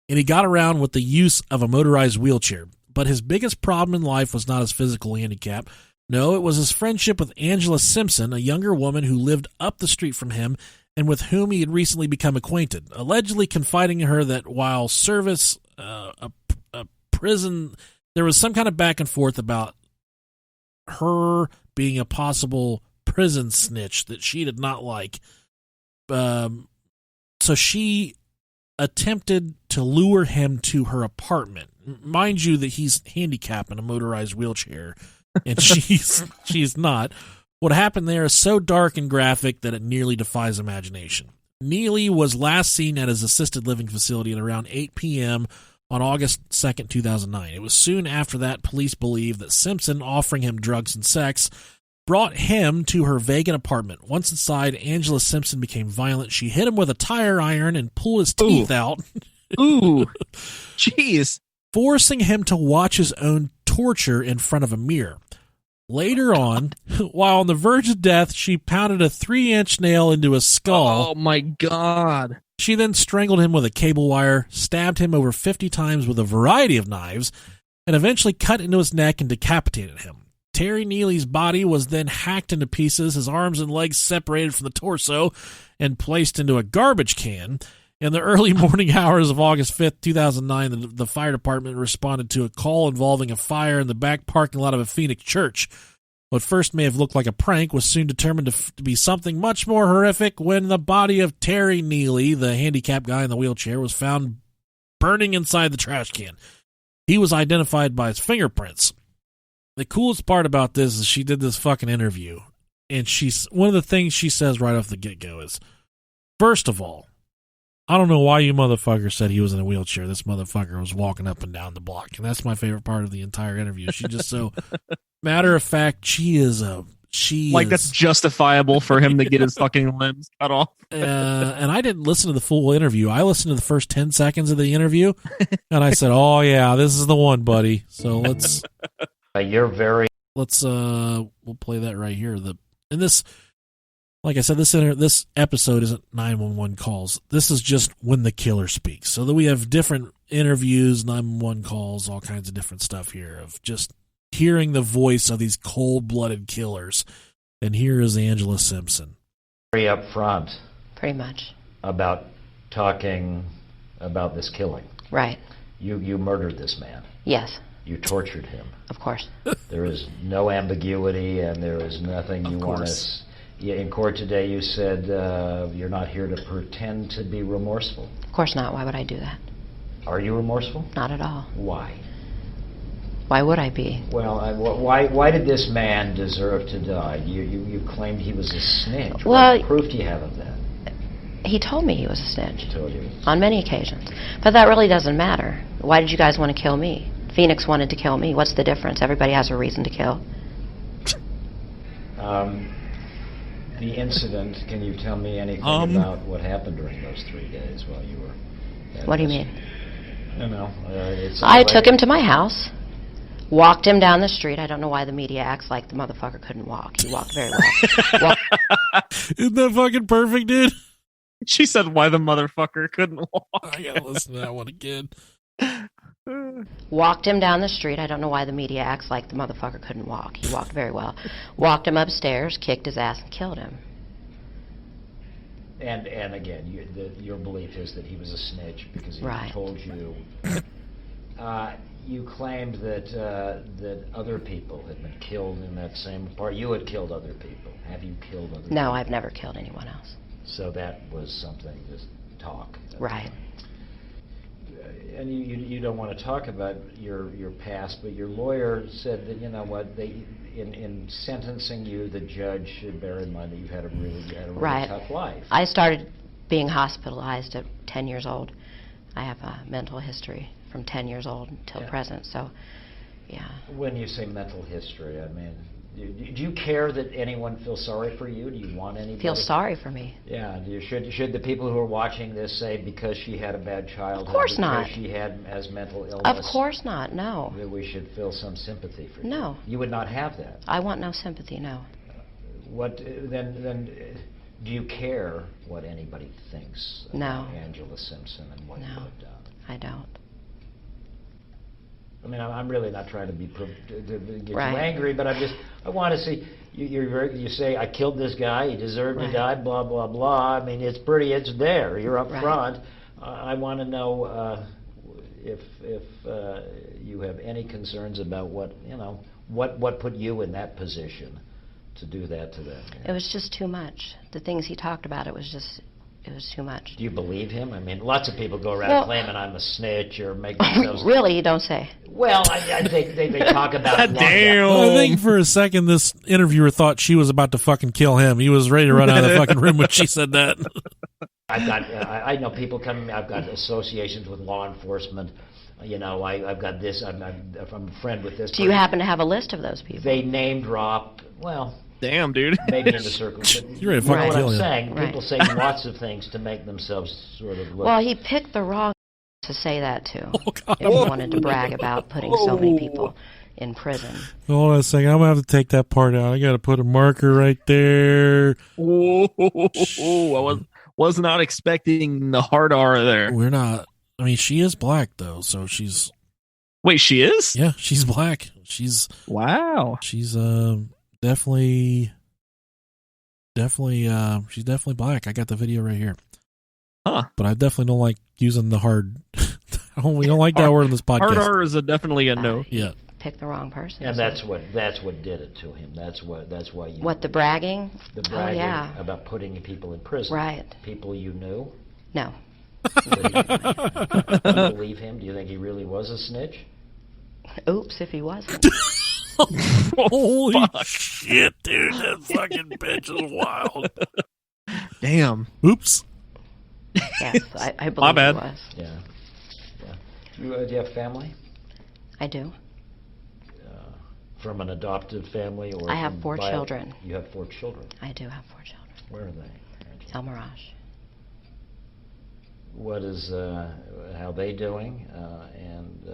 and he got around with the use of a motorized wheelchair. But his biggest problem in life was not his physical handicap. No, it was his friendship with Angela Simpson, a younger woman who lived up the street from him and with whom he had recently become acquainted, allegedly confiding in her that while service a prison, there was some kind of back and forth about her being a possible prison snitch that she did not like. So she attempted to lure him to her apartment. Mind you that he's handicapped in a motorized wheelchair, and she's not. What happened there is so dark and graphic that it nearly defies imagination. Neely was last seen at his assisted living facility at around 8 p.m. on August 2nd, 2009. It was soon after that police believed that Simpson, offering him drugs and sex, brought him to her vacant apartment. Once inside, Angela Simpson became violent. She hit him with a tire iron and pulled his teeth out. Ooh, jeez. Forcing him to watch his own torture in front of a mirror. Later on, while on the verge of death, she pounded a 3-inch nail into his skull. Oh, my God. She then strangled him with a cable wire, stabbed him over 50 times with a variety of knives, and eventually cut into his neck and decapitated him. Terry Neely's body was then hacked into pieces, his arms and legs separated from the torso, and placed into a garbage can. In the early morning hours of August 5th, 2009, the fire department responded to a call involving a fire in the back parking lot of a Phoenix church. What first may have looked like a prank was soon determined to be something much more horrific when the body of Terry Neely, the handicapped guy in the wheelchair, was found burning inside the trash can. He was identified by his fingerprints. The coolest part about this is she did this fucking interview, and one of the things she says right off the get-go is, first of all, I don't know why you motherfucker said he was in a wheelchair. This motherfucker was walking up and down the block. And that's my favorite part of the entire interview. She just so matter of fact, that's justifiable for him to get his fucking limbs cut off. And I didn't listen to the full interview. I listened to the first 10 seconds of the interview and I said, "Oh yeah, this is the one, buddy." So let's we'll play that right here. Like I said, this episode isn't 911 calls. This is just when the killer speaks. So that we have different interviews, 911 calls, all kinds of different stuff here of just hearing the voice of these cold-blooded killers. And here is Angela Simpson. Very upfront. Pretty much. About talking about this killing. Right. You murdered this man. Yes. You tortured him. Of course. There is no ambiguity, and there is nothing you want to... In court today, you said you're not here to pretend to be remorseful. Of course not. Why would I do that? Are you remorseful? Not at all. Why? Why would I be? Well, why did this man deserve to die? You claimed he was a snitch. Well, what proof do you have of that? He told me he was a snitch. He told you. On many occasions. But that really doesn't matter. Why did you guys want to kill me? Phoenix wanted to kill me. What's the difference? Everybody has a reason to kill. The incident, can you tell me anything about what happened during those 3 days while you were... What do you mean? No. I took him to my house, walked him down the street. I don't know why the media acts like the motherfucker couldn't walk. He walked very well. Isn't that fucking perfect, dude? She said, why the motherfucker couldn't walk. I gotta listen to that one again. Walked him down the street. I don't know why the media acts like the motherfucker couldn't walk. He walked very well. Walked him upstairs, kicked his ass, and killed him. And again, your belief is that he was a snitch because he Right. told you. You claimed that other people had been killed in that same part. You had killed other people. Have you killed other people? No, I've never killed anyone else. So that was something, just talk. Right. And you don't want to talk about your past, but your lawyer said that, you know what, in sentencing you, the judge should bear in mind that you had a really Right. tough life. I started being hospitalized at 10 years old. I have a mental history from 10 years old until present, so, yeah. When you say mental history, I mean, do you care that anyone feels sorry for you? Do you want anybody? Feel sorry for me. Yeah. Should the people who are watching this say because she had a bad childhood, Of course not. because she had as mental illness? Of course not, no. That we should feel some sympathy for you? No. You would not have that. I want no sympathy, no. What then? Do you care what anybody thinks about Angela Simpson and what you have done? I don't. I mean, I'm really not trying to be to get you Right. angry, but I want to see you say I killed this guy, he deserved to die, blah blah blah. I mean, it's there. You're up front. I want to know if you have any concerns about what put you in that position to do that to them. It was just too much. The things he talked about, it was too much. Do you believe him? I mean, lots of people go around claiming I'm a snitch or make themselves... Really, you don't say. Well, I think they talk about... Damn. Well, I think for a second this interviewer thought she was about to fucking kill him. He was ready to run out of the fucking room when she said that. I know people come... I've got associations with law enforcement. You know, I've got this... I'm a friend with this Do you happen to have a list of those people? They name drop... Well... Damn, dude. Maybe in the circle. You're ready to fucking kill him. Saying. Right. People say lots of things to make themselves sort of look... Well, he picked the wrong to say that to. Oh, God. If he wanted to brag about putting so many people in prison. Hold on a second. I'm going to have to take that part out. I got to put a marker right there. I was not expecting the hard R there. We're not. I mean, she is black, though, so she's... Wait, she is? Yeah, she's black. She's... Wow. She's definitely she's definitely black. I got the video right here. Huh. But I definitely don't like using the hard... we don't like that word in this podcast. Hard R is definitely a no. Yeah. Pick the wrong person. And that's what did it to him. That's why you... What, the bragging? The bragging yeah. about putting people in prison. Right. People you knew? No. Do you believe him? Do you think he really was a snitch? Oops, if he wasn't. Holy shit, dude. That fucking bitch is wild. Damn. Oops. Yes, I believe My bad. he was. Yeah. Do you have family? I do. From an adopted family? Or I have 4 children. You have 4 children? I do have 4 children. Where are they? El Mirage. What is, how they doing? And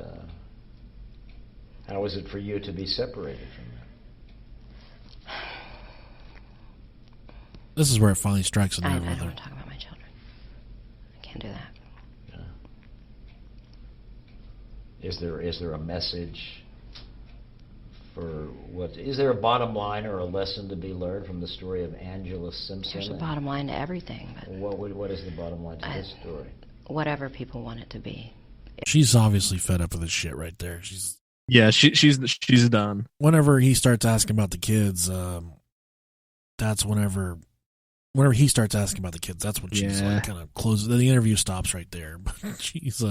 how is it for you to be separated from them? This is where it finally strikes a I nerve don't with her. want to talk about my children. I can't do that. Yeah. Is there a message for what? Is there a bottom line or a lesson to be learned from the story of Angela Simpson? There's a bottom line to everything. But What is the bottom line to this story? Whatever people want it to be. She's obviously fed up with this shit right there. She's Yeah, she's done. Whenever he starts asking about the kids, that's whenever he starts asking about the kids, that's when she's like kind of closes. The interview stops right there. But she's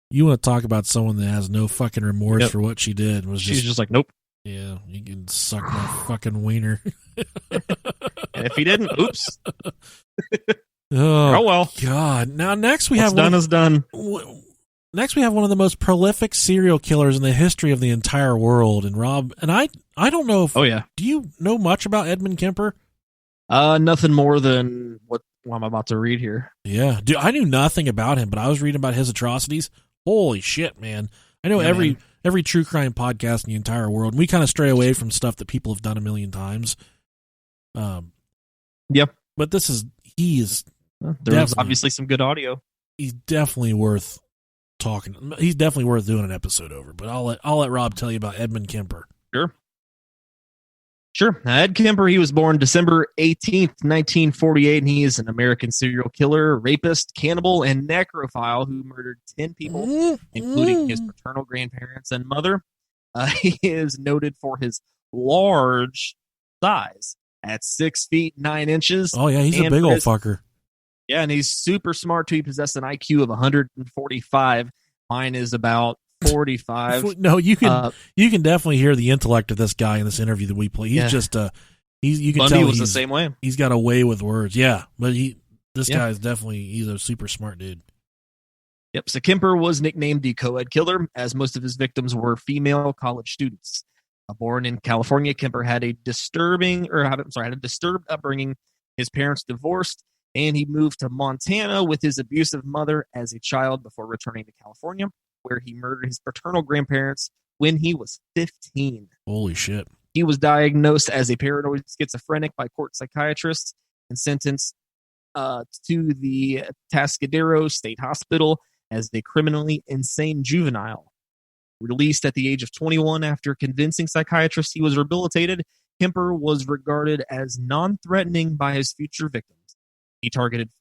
you want to talk about someone that has no fucking remorse for what she did? She's just like, nope. Yeah, you can suck my fucking wiener. And if he didn't, oops. Oh well. God. Now next we What's have done is done. Next we have one of the most prolific serial killers in the history of the entire world. And Rob, and I don't know if. Oh yeah. Do you know much about Edmund Kemper? Nothing more than what I'm about to read here. Yeah, dude, I knew nothing about him, but I was reading about his atrocities. Holy shit, man! I know every true crime podcast in the entire world. And we kind of stray away from stuff that people have done a million times. Yep. But there's obviously some good audio. He's definitely worth talking. He's definitely worth doing an episode over. But I'll let Rob tell you about Edmund Kemper. Sure. Ed Kemper, he was born December 18th, 1948, and he is an American serial killer, rapist, cannibal, and necrophile who murdered 10 people, including his paternal grandparents and mother. He is noted for his large size at 6 feet 9 inches. Oh, yeah, he's a big old fucker. Yeah, and he's super smart, too. He possesses an IQ of 145. Mine is about 45. No, you can definitely hear the intellect of this guy in this interview that we play. He's just you can Bundy tell was the same way. He's got a way with words. Yeah, but this guy is he's a super smart dude. Yep. So Kemper was nicknamed the co-ed killer, as most of his victims were female college students. Born in California, Kemper had a disturbed upbringing. His parents divorced, and he moved to Montana with his abusive mother as a child before returning to California, where he murdered his paternal grandparents when he was 15. Holy shit. He was diagnosed as a paranoid schizophrenic by court psychiatrists and sentenced to the Atascadero State Hospital as a criminally insane juvenile. Released at the age of 21 after convincing psychiatrists he was rehabilitated, Kemper was regarded as non-threatening by his future victims. He targeted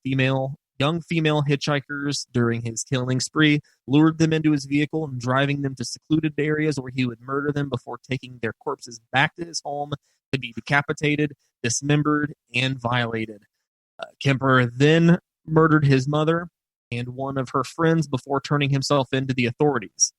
young female hitchhikers during his killing spree, lured them into his vehicle, and driving them to secluded areas where he would murder them before taking their corpses back to his home to be decapitated, dismembered, and violated. Kemper then murdered his mother and one of her friends before turning himself into the authorities.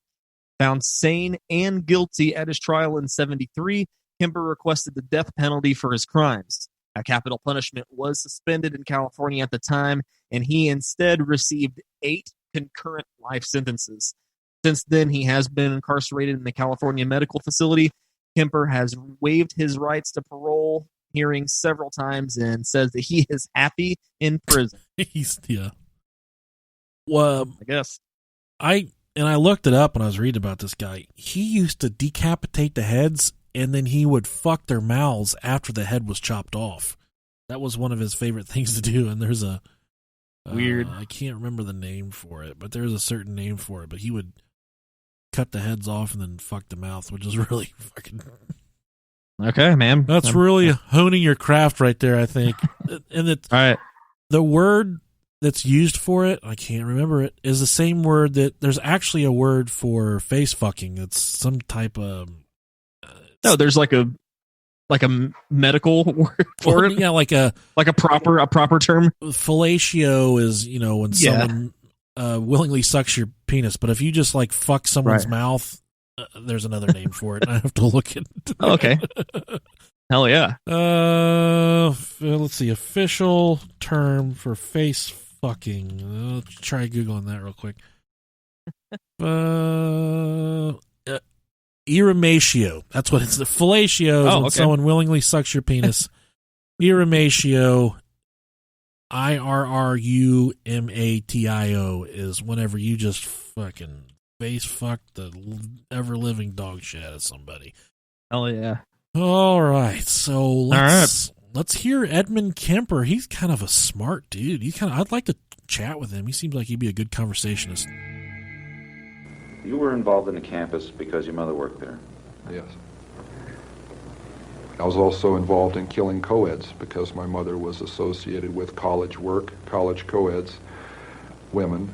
Found sane and guilty at his trial in 1973, Kemper requested the death penalty for his crimes. A capital punishment was suspended in California at the time, and he instead received 8 concurrent life sentences. Since then, he has been incarcerated in the California Medical Facility. Kemper has waived his rights to parole hearings several times and says that he is happy in prison. Well, I guess. I looked it up when I was reading about this guy. He used to decapitate the heads, and then he would fuck their mouths after the head was chopped off. That was one of his favorite things to do, and there's a... Weird. I can't remember the name for it, but there's a certain name for it, but he would cut the heads off and then fuck the mouth, which is really fucking... Okay, man. That's really honing your craft right there, I think. And all right. The word that's used for it, I can't remember it, is the same word that there's actually a word for face fucking. It's some type of no, there's like a medical word for it. Yeah, like a proper term. Fellatio is, when someone willingly sucks your penis, but if you just like fuck someone's mouth, there's another name for it. I have to look at it. Okay. Hell yeah. Let's see. Official term for face fucking. Let's try Googling that real quick. Irrematio. That's what it's. The fellatio is when someone willingly sucks your penis. Irrematio. IRRUMATIO is whenever you just fucking face fuck the ever living dog shit out of somebody. Hell yeah. All right, so let's hear Edmund Kemper. He's kind of a smart dude. I'd like to chat with him. He seems like he'd be a good conversationist. You were involved in the campus because your mother worked there? Yes. I was also involved in killing co-eds because my mother was associated with college work, college co-eds, women,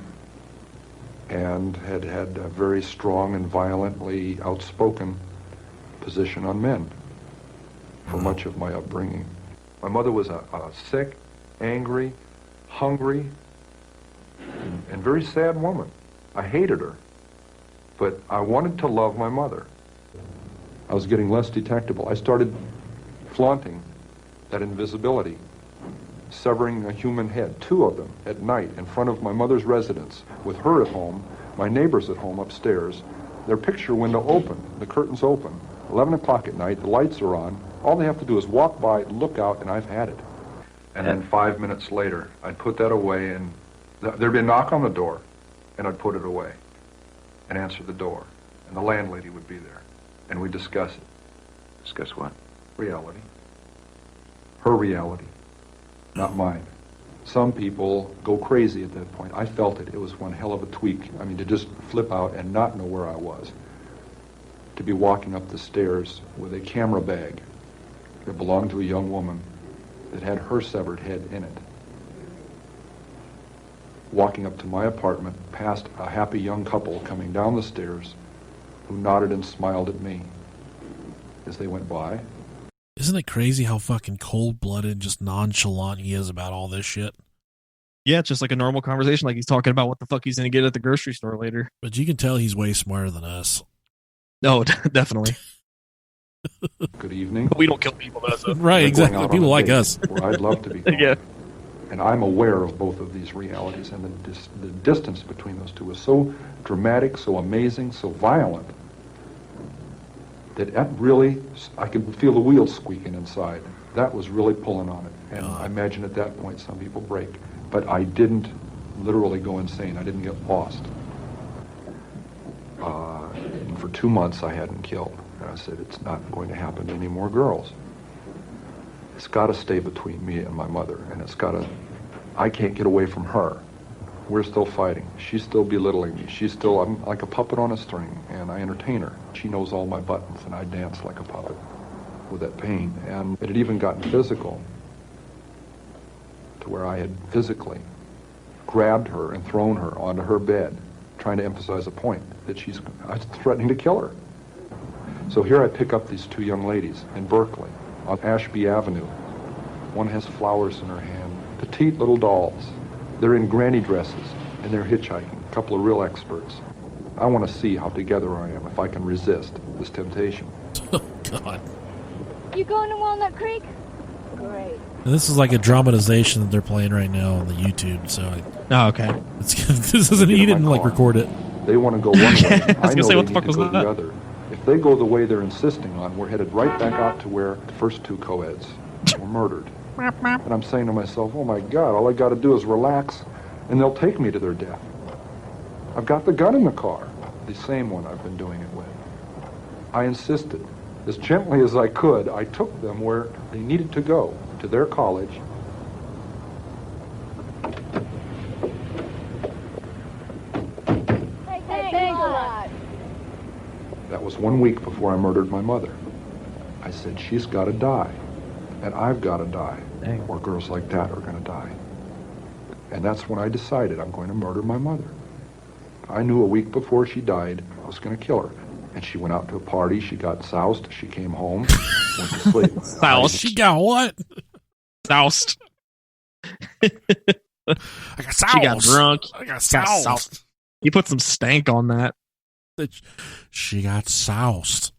and had a very strong and violently outspoken position on men for much of my upbringing. My mother was a sick, angry, hungry, and very sad woman. I hated her, but I wanted to love my mother. I was getting less detectable. I started flaunting that invisibility, severing a human head, 2 of them, at night in front of my mother's residence, with her at home, my neighbors at home upstairs, their picture window open, the curtains open, 11 o'clock at night, the lights are on, all they have to do is walk by, look out, and I've had it. And then 5 minutes later, I'd put that away, and there'd be a knock on the door, and I'd put it away and answer the door, and the landlady would be there, and we'd discuss it. Discuss what? Reality. Her reality, not mine. Some people go crazy at that point. I felt it. It was one hell of a tweak. I mean, to just flip out and not know where I was. To be walking up the stairs with a camera bag that belonged to a young woman that had her severed head in it. Walking up to my apartment, past a happy young couple coming down the stairs who nodded and smiled at me as they went by. Isn't it crazy how fucking cold-blooded, just nonchalant he is about all this shit? Yeah, it's just like a normal conversation, like he's talking about what the fuck he's going to get at the grocery store later. But you can tell he's way smarter than us. No, definitely. Good evening. But we don't kill people, that's it. Right, exactly. People like us. Where I'd love to be going. Yeah. And I'm aware of both of these realities, and the distance between those two is so dramatic, so amazing, so violent, that really, I could feel the wheels squeaking inside. That was really pulling on it. And I imagine at that point some people break. But I didn't literally go insane. I didn't get lost. And for 2 months I hadn't killed. And I said, it's not going to happen to any more girls. It's got to stay between me and my mother. And it's got to, I can't get away from her. We're still fighting. She's still belittling me. I'm like a puppet on a string, and I entertain her. She knows all my buttons, and I dance like a puppet with that pain. And it had even gotten physical, to where I had physically grabbed her and thrown her onto her bed, trying to emphasize a point that I was threatening to kill her. So here I pick up these 2 young ladies in Berkeley, on Ashby Avenue. One has flowers in her hand, petite little dolls. They're in granny dresses, and they're hitchhiking, a couple of real experts. I want to see how together I am, if I can resist this temptation. Oh, God. You going to Walnut Creek? Great. And this is like a dramatization that they're playing right now on the YouTube, so... okay. This isn't... He didn't, record it. They want to go one way. I know they what the fuck need to was go that? the other. If they go the way they're insisting on, we're headed right back out to where the first 2 co-eds were murdered. And I'm saying to myself, oh my God, all I got to do is relax, and they'll take me to their death. I've got the gun in the car, the same one I've been doing it with. I insisted. As gently as I could, I took them where they needed to go, to their college. Thanks a lot. That was 1 week before I murdered my mother. I said, she's got to die. And I've got to die, or girls like that are going to die. And that's when I decided I'm going to murder my mother. I knew a week before she died, I was going to kill her. And she went out to a party, she got soused, she came home, went to sleep. Soused? She got what? Soused. I got soused. She got drunk. I got soused. You put some stank on that. She got soused.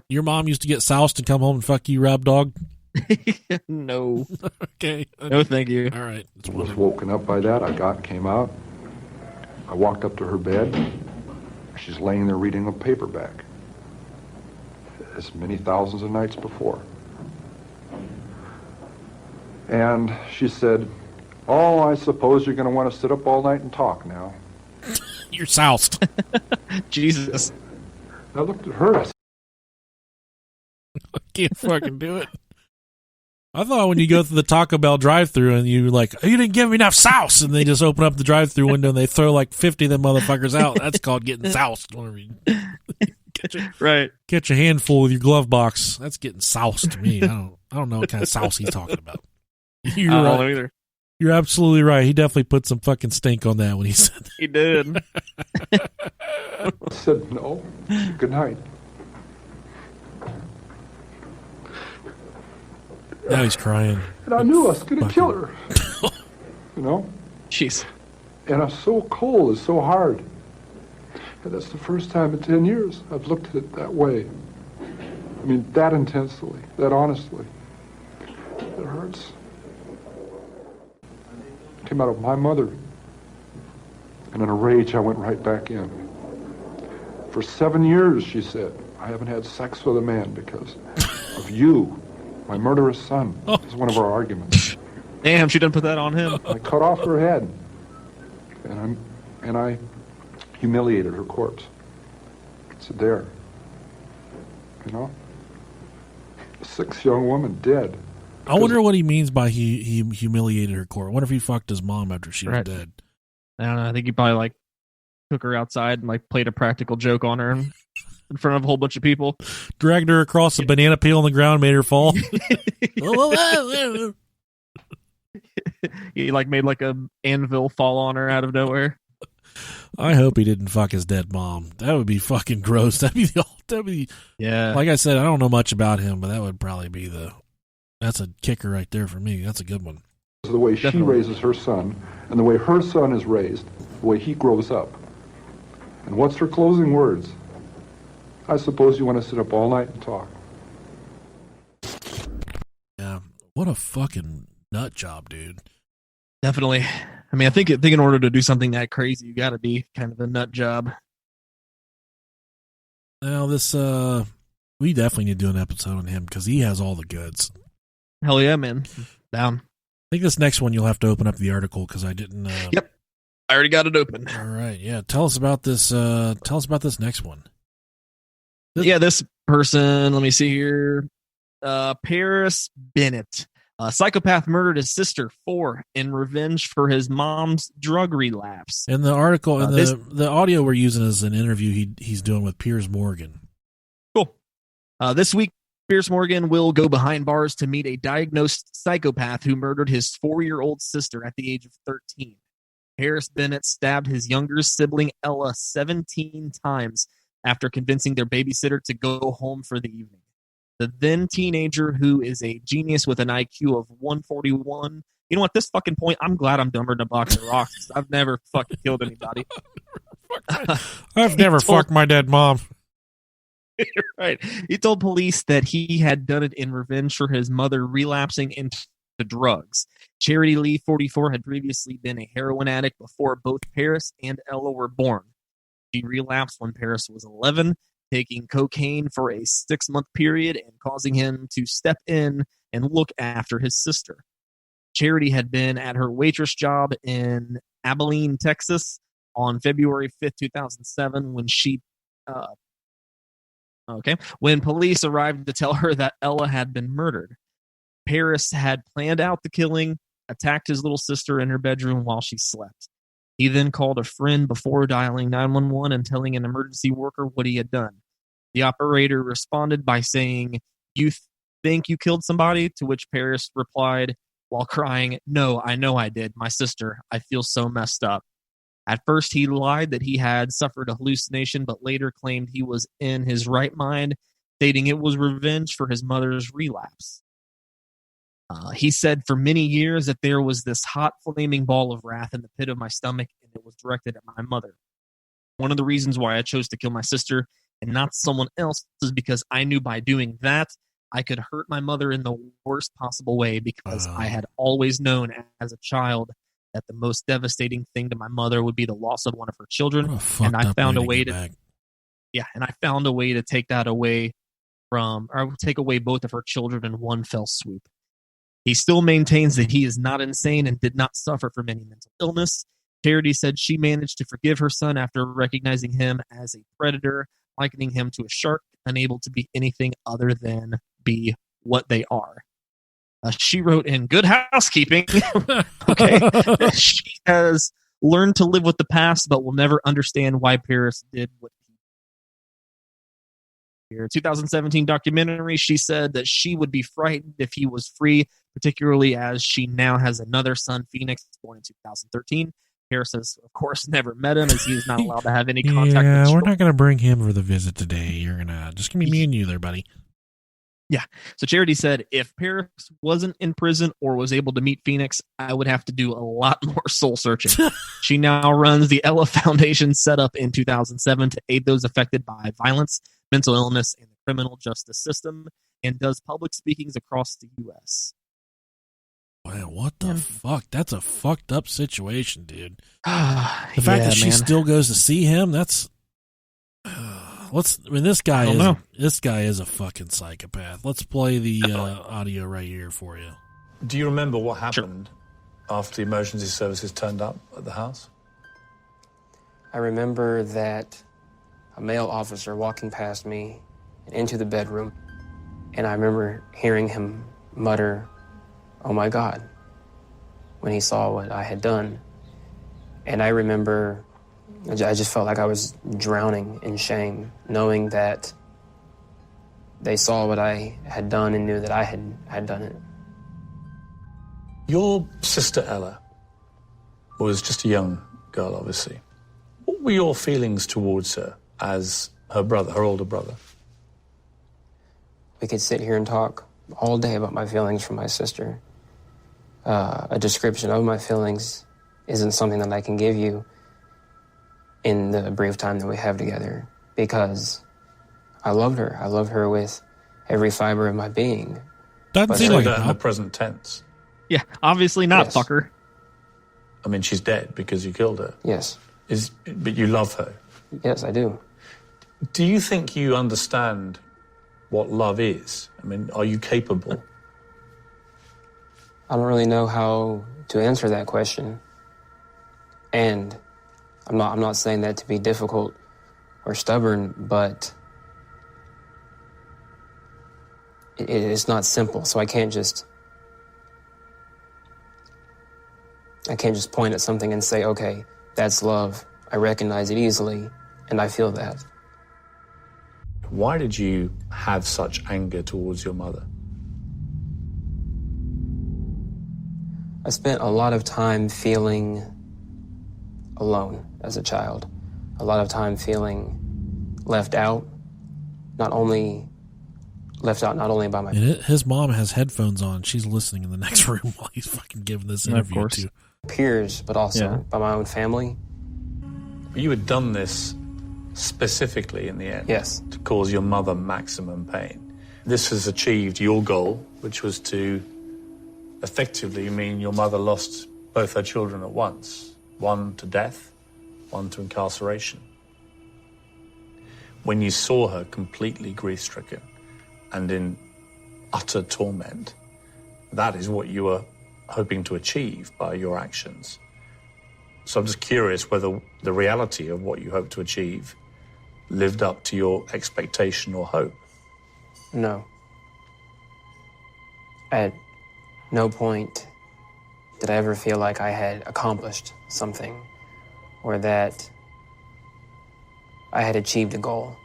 Your mom used to get soused and come home and fuck you, Rob Dog? No. Okay. No, thank you. All right. I was woken up by that. Came out. I walked up to her bed. She's laying there reading a paperback, as many thousands of nights before. And she said, oh, I suppose you're going to want to sit up all night and talk now. You're soused. Jesus. I looked at her. I can't fucking do it. I thought when you go through the Taco Bell drive-thru and you like, oh, you didn't give me enough sauce, and they just open up the drive-thru window and they throw like 50 of them motherfuckers out. That's called getting soused. Catch a handful with your glove box. That's getting soused to me. I don't know what kind of sauce he's talking about. I don't know either. You're absolutely right. He definitely put some fucking stink on that when he said that. He did. I said no. Good night. Now he's crying. And I knew I was going to kill her. You know? Jeez. And it's so cold, it's so hard. And that's the first time in 10 years I've looked at it that way. I mean, that intensely, that honestly. It hurts. It came out of my mother. And in a rage, I went right back in. For 7 years, she said, I haven't had sex with a man because of you. My murderous son. Is one of our arguments. Damn, she didn't put that on him. I cut off her head. And I humiliated her corpse. It's there. You know? 6 young women dead. I wonder what he means by he humiliated her corpse. I wonder if he fucked his mom after she was dead. I don't know. I think he probably like took her outside and like played a practical joke on her in front of a whole bunch of people. Dragged her across a banana peel on the ground, made her fall. He like made like a anvil fall on her out of nowhere. I hope he didn't fuck his dead mom. That would be fucking gross. That'd be yeah. Like I said, I don't know much about him, but that would probably be that's a kicker right there for me. That's a good one. The way she raises her son, and the way her son is raised, the way he grows up. And what's her closing words? I suppose you want to sit up all night and talk. Yeah, what a fucking nut job, dude. Definitely. I mean, I think in order to do something that crazy, you got to be kind of a nut job. Now this, we definitely need to do an episode on him because he has all the goods. Hell yeah, man. Down. I think this next one you'll have to open up the article because I didn't. Yep, I already got it open. All right, yeah. Tell us about this. Tell us about this next one. This person. Let me see here. Paris Bennett, a psychopath, murdered his sister in revenge for his mom's drug relapse. And the article and the audio we're using is an interview he's doing with Piers Morgan. Cool. This week, Piers Morgan will go behind bars to meet a diagnosed psychopath who murdered his 4-year-old sister at the age of 13. Paris Bennett stabbed his younger sibling Ella 17 times after convincing their babysitter to go home for the evening. The then teenager, who is a genius with an IQ of 141. You know what? At this fucking point, I'm glad I'm dumber than a box of rocks. I've never fucking killed anybody. I've never fucked my dead mom. Right. He told police that he had done it in revenge for his mother relapsing into drugs. Charity Lee, 44, had previously been a heroin addict before both Paris and Ella were born. She relapsed when Paris was 11, taking cocaine for a 6-month period and causing him to step in and look after his sister. Charity had been at her waitress job in Abilene, Texas on February 5th, 2007 when police arrived to tell her that Ella had been murdered. Paris had planned out the killing, attacked his little sister in her bedroom while she slept. He then called a friend before dialing 911 and telling an emergency worker what he had done. The operator responded by saying, "You think you killed somebody?" To which Paris replied while crying, "No, I know I did. My sister. I feel so messed up." At first, he lied that he had suffered a hallucination, but later claimed he was in his right mind, stating it was revenge for his mother's relapse. He said for many years that there was this hot, flaming ball of wrath in the pit of my stomach, and it was directed at my mother. One of the reasons why I chose to kill my sister and not someone else is because I knew by doing that, I could hurt my mother in the worst possible way, because I had always known as a child that the most devastating thing to my mother would be the loss of one of her children. And I found a way to take that away take away both of her children in one fell swoop. He still maintains that he is not insane and did not suffer from any mental illness. Charity said she managed to forgive her son after recognizing him as a predator, likening him to a shark, unable to be anything other than be what they are. She wrote in Good Housekeeping, she has learned to live with the past, but will never understand why Paris did what he did. 2017 documentary, she said that she would be frightened if he was free particularly as she now has another son, Phoenix, born in 2013. Paris has, of course, never met him, as he is not allowed to have any contact with Yeah, we're children. not going to bring him for the visit today. You're going to just going to be me and you there, buddy. Yeah. So Charity said, if Paris wasn't in prison or was able to meet Phoenix, I would have to do a lot more soul searching. She now runs the Ella Foundation, set up in 2007 to aid those affected by violence, mental illness, and the criminal justice system, and does public speakings across the U.S. Wow, what the fuck? That's a fucked up situation, dude. The fact Yeah, that she man. still goes to see him, that's... this guy is a fucking psychopath. Let's play the audio right here for you. Do you remember what happened after the emergency services turned up at the house? I remember that a male officer walking past me and into the bedroom, and I remember hearing him mutter, "Oh my God," when he saw what I had done. And I remember I just felt like I was drowning in shame, knowing that they saw what I had done and knew that I had done it. Your sister Ella was just a young girl, obviously. What were your feelings towards her as her brother, her older brother? We could sit here and talk all day about my feelings for my sister. A description of my feelings isn't something that I can give you in the brief time that we have together, because I loved her. I loved her with every fiber of my being. Doesn't seem like that in the present tense. Yeah, obviously not, Yes. fucker. I mean, she's dead because you killed her. Yes. But you love her. Yes, I do. Do you think you understand what love is? I mean, are you capable? I don't really know how to answer that question. And I'm not saying that to be difficult or stubborn, but it's not simple. So I can't just point at something and say, okay, that's love. I recognize it easily, and I feel that. Why did you have such anger towards your mother? I spent a lot of time feeling alone as a child. A lot of time feeling left out, not only by my His mom has headphones on. She's listening in the next room while he's fucking giving this interview to peers, but also by my own family. You had done this specifically in the end. Yes. To cause your mother maximum pain. This has achieved your goal, which was to effectively mean your mother lost both her children at once. One to death, one to incarceration. When you saw her completely grief-stricken and in utter torment, that is what you were hoping to achieve by your actions. So I'm just curious whether the reality of what you hope to achieve lived up to your expectation or hope. No. At no point did I ever feel like I had accomplished something or that I had achieved a goal.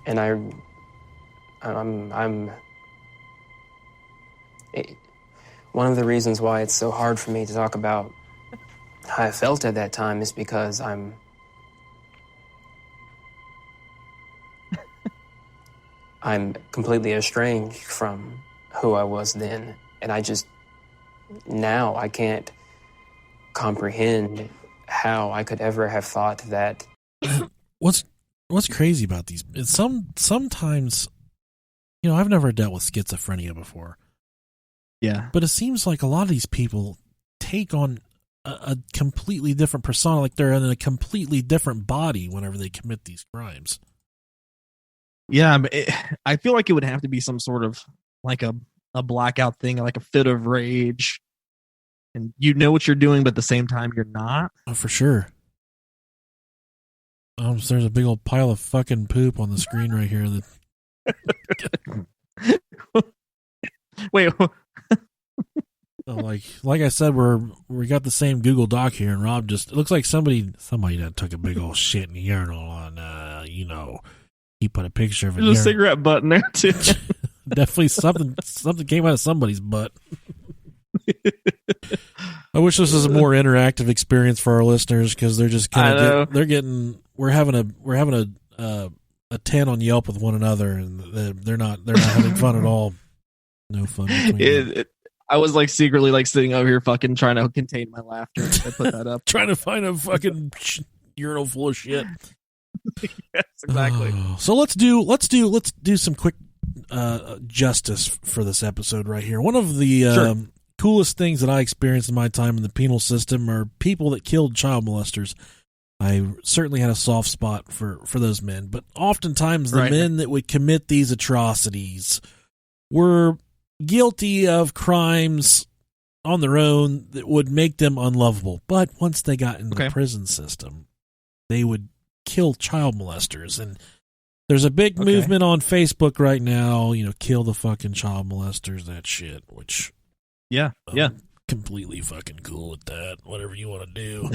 And one of the reasons why it's so hard for me to talk about how I felt at that time is because I'm completely estranged from who I was then. And now I can't comprehend how I could ever have thought that. What's crazy about these? It's sometimes, I've never dealt with schizophrenia before. Yeah. But it seems like a lot of these people take on a completely different persona, like they're in a completely different body whenever they commit these crimes. Yeah, I feel like it would have to be some sort of like a blackout thing, like a fit of rage. And you know what you're doing, but at the same time, you're not. Oh, for sure. There's a big old pile of fucking poop on the screen right here. Wait. Like I said, we got the same Google Doc here, and Rob it looks like somebody that took a big old shit in the urinal, and he put a picture of There's a cigarette butt in there too. Definitely something came out of somebody's butt. I wish this was a more interactive experience for our listeners because they're just kind of we're having a 10 on Yelp with one another, and they're not having fun at all. No fun. I was like secretly like sitting over here fucking trying to contain my laughter. I put that up. Trying to find a fucking urinal full of shit. Yes, exactly. So let's do some quick justice for this episode right here. One of the coolest things that I experienced in my time in the penal system are people that killed child molesters. I certainly had a soft spot for those men, but oftentimes the men that would commit these atrocities were guilty of crimes on their own that would make them unlovable. But once they got in the prison system, they would kill child molesters. And there's a big movement on Facebook right now, kill the fucking child molesters, that shit, which I'm completely fucking cool with that. Whatever you want to do.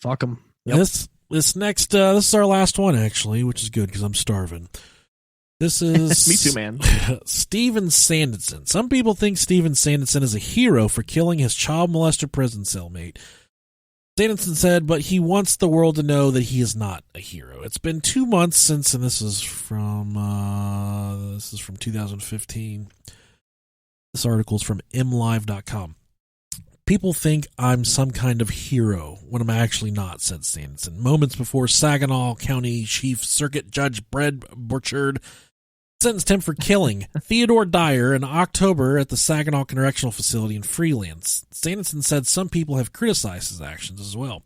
Fuck them. Yep. This next, this is our last one actually, which is good because I'm starving. This is me too, man. Steven Sanderson. Some people think Steven Sanderson is a hero for killing his child molester prison cellmate. Sanderson said, but he wants the world to know that he is not a hero. It's been 2 months since, and this is from 2015. This article is from mlive.com. People think I'm some kind of hero when I'm actually not, said Sanderson. Moments before Saginaw County Chief Circuit Judge Brad Burchard sentenced him for killing Theodore Dyer in October at the Saginaw Correctional Facility in Freelance. Sanderson said some people have criticized his actions as well.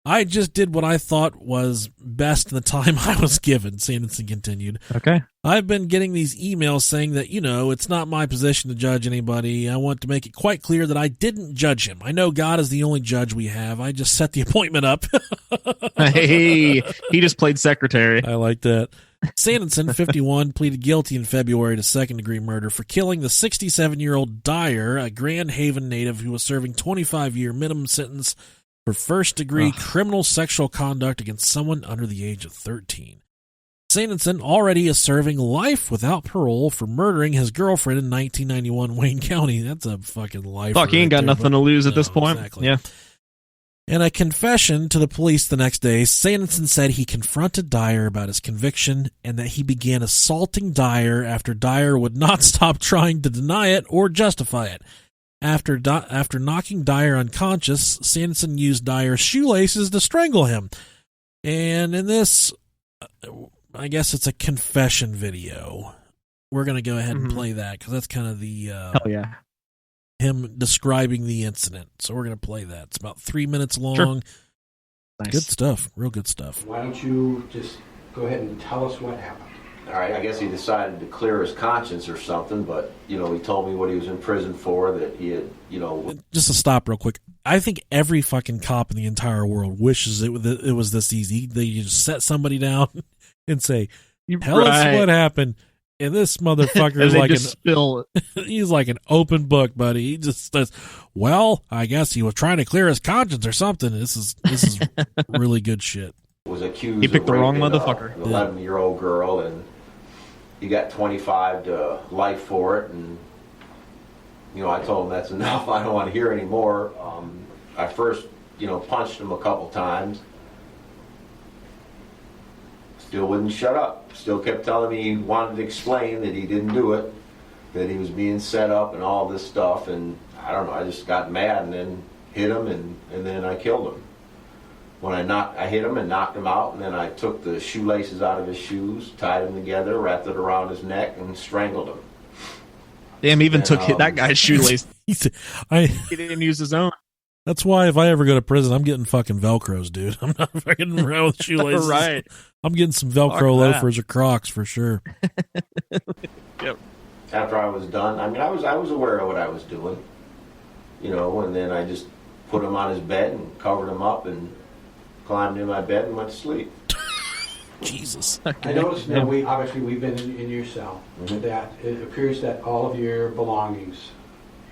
I just did what I thought was best in the time I was given, Sanderson continued. Okay. I've been getting these emails saying that, it's not my position to judge anybody. I want to make it quite clear that I didn't judge him. I know God is the only judge we have. I just set the appointment up. Hey, he just played secretary. I like that. Sanderson, 51, pleaded guilty in February to second-degree murder for killing the 67-year-old Dyer, a Grand Haven native who was serving 25-year minimum sentence for first-degree criminal sexual conduct against someone under the age of 13. Sanderson already is serving life without parole for murdering his girlfriend in 1991 Wayne County. That's a fucking life. Fuck, he ain't got nothing to lose at this point. Exactly. Yeah. In a confession to the police the next day, Sanderson said he confronted Dyer about his conviction and that he began assaulting Dyer after Dyer would not stop trying to deny it or justify it. After knocking Dyer unconscious, Sanderson used Dyer's shoelaces to strangle him. And in this, I guess it's a confession video. We're going to go ahead and play that because that's kind of the him describing the incident. So we're going to play that. It's about 3 minutes long. Sure. Nice. Good stuff. Real good stuff. Why don't you just go ahead and tell us what happened? All right, I guess he decided to clear his conscience or something, but, he told me what he was in prison for, that he had, Just to stop real quick, I think every fucking cop in the entire world wishes it was this easy. They just set somebody down and say, tell us what happened. And this motherfucker is like he's like an open book, buddy. He just says, well, I guess he was trying to clear his conscience or something. This is really good shit. Was accused he picked the wrong motherfucker. An 11-year-old girl, and he got 25 to life for it. And, I told him that's enough. I don't want to hear any more. I first, punched him a couple times. Still wouldn't shut up. Still kept telling me he wanted to explain that he didn't do it, that he was being set up and all this stuff. And I don't know, I just got mad and then hit him and then I killed him. When I hit him and knocked him out, and then I took the shoelaces out of his shoes, tied them together, wrapped it around his neck, and strangled him. Damn, even took that guy's shoelace. He didn't use his own. That's why if I ever go to prison, I'm getting fucking Velcros, dude. I'm not fucking around with shoelaces. Right. I'm getting some Velcro loafers or Crocs for sure. Yep. After I was done, I was aware of what I was doing, and then I just put him on his bed and covered him up and climbed in my bed and went to sleep. Jesus. I noticed that we've been in your cell, that it appears that all of your belongings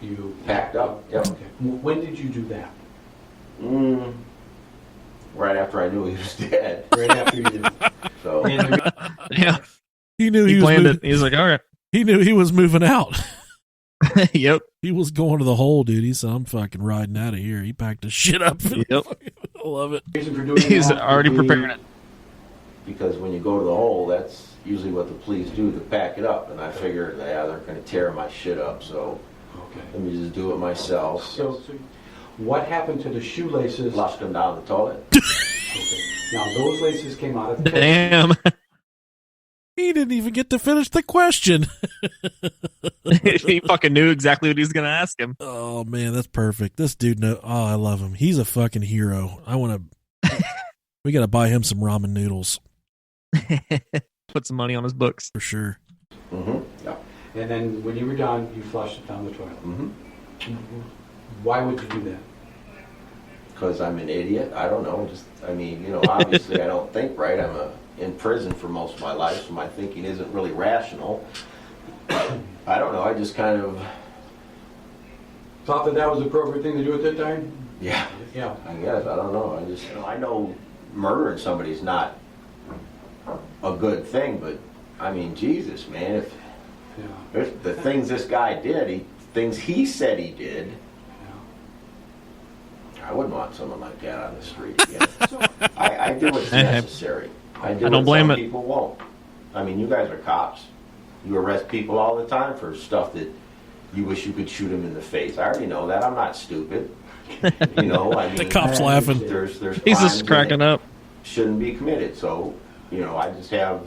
you packed up. Yep. Okay. When did you do that? Right after I knew he was dead. Right after you did. So yeah. He knew he planned it. He was like, all right. He knew he was moving out. Yep. He was going to the hole, dude. He said, I'm fucking riding out of here. He packed his shit up. Yep. I love it. He's already preparing it. Because when you go to the hole, that's usually what the police do, to pack it up. And I figured, yeah, they're going to tear my shit up, so let me just do it myself. So what happened to the shoelaces? Flushed them down the toilet. Okay. Now, those laces came out of the Damn. He didn't even get to finish the question. He fucking knew exactly what he was going to ask him. Oh, man, that's perfect. This dude, I love him. He's a fucking hero. We got to buy him some ramen noodles. Put some money on his books. For sure. Mm-hmm. Yeah. And then when you were done, you flushed it down the toilet. Mm-hmm. Why would you do that? Because I'm an idiot. I don't know. Obviously I don't think right. I'm in prison for most of my life, so my thinking isn't really rational. I don't know. I just kind of thought that was the appropriate thing to do at that time? Yeah. Yeah. I guess. I don't know. I know murdering somebody's not a good thing, but I mean, Jesus, man, if the things this guy did, things he said he did, I wouldn't want someone like that on the street. So I do what's necessary. I don't blame it. People won't. I mean, you guys are cops. You arrest people all the time for stuff that you wish you could shoot them in the face. I already know that. I'm not stupid. The cop's laughing. There's He's just cracking up. Shouldn't be committed. So, I just have,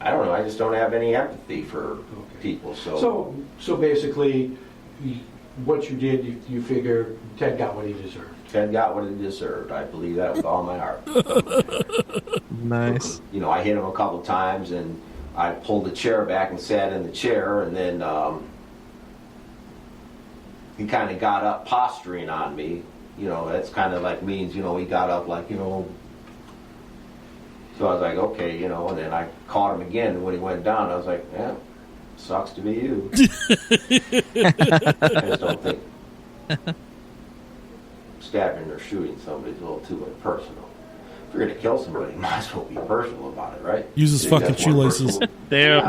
I don't know, I just don't have any empathy for people. So basically, what you did, you figure Ted got what he deserved. Ted got what he deserved. I believe that with all my heart. Nice. I hit him a couple times, and I pulled the chair back and sat in the chair, and then he kind of got up posturing on me. That's kind of like means, he got up like, So I was like, okay, and then I caught him again. And when he went down, I was like, yeah, sucks to be you. I just don't think stabbing or shooting somebody's a little too impersonal. If you're going to kill somebody, you might as well be personal about it, right? Use his fucking shoelaces. Damn.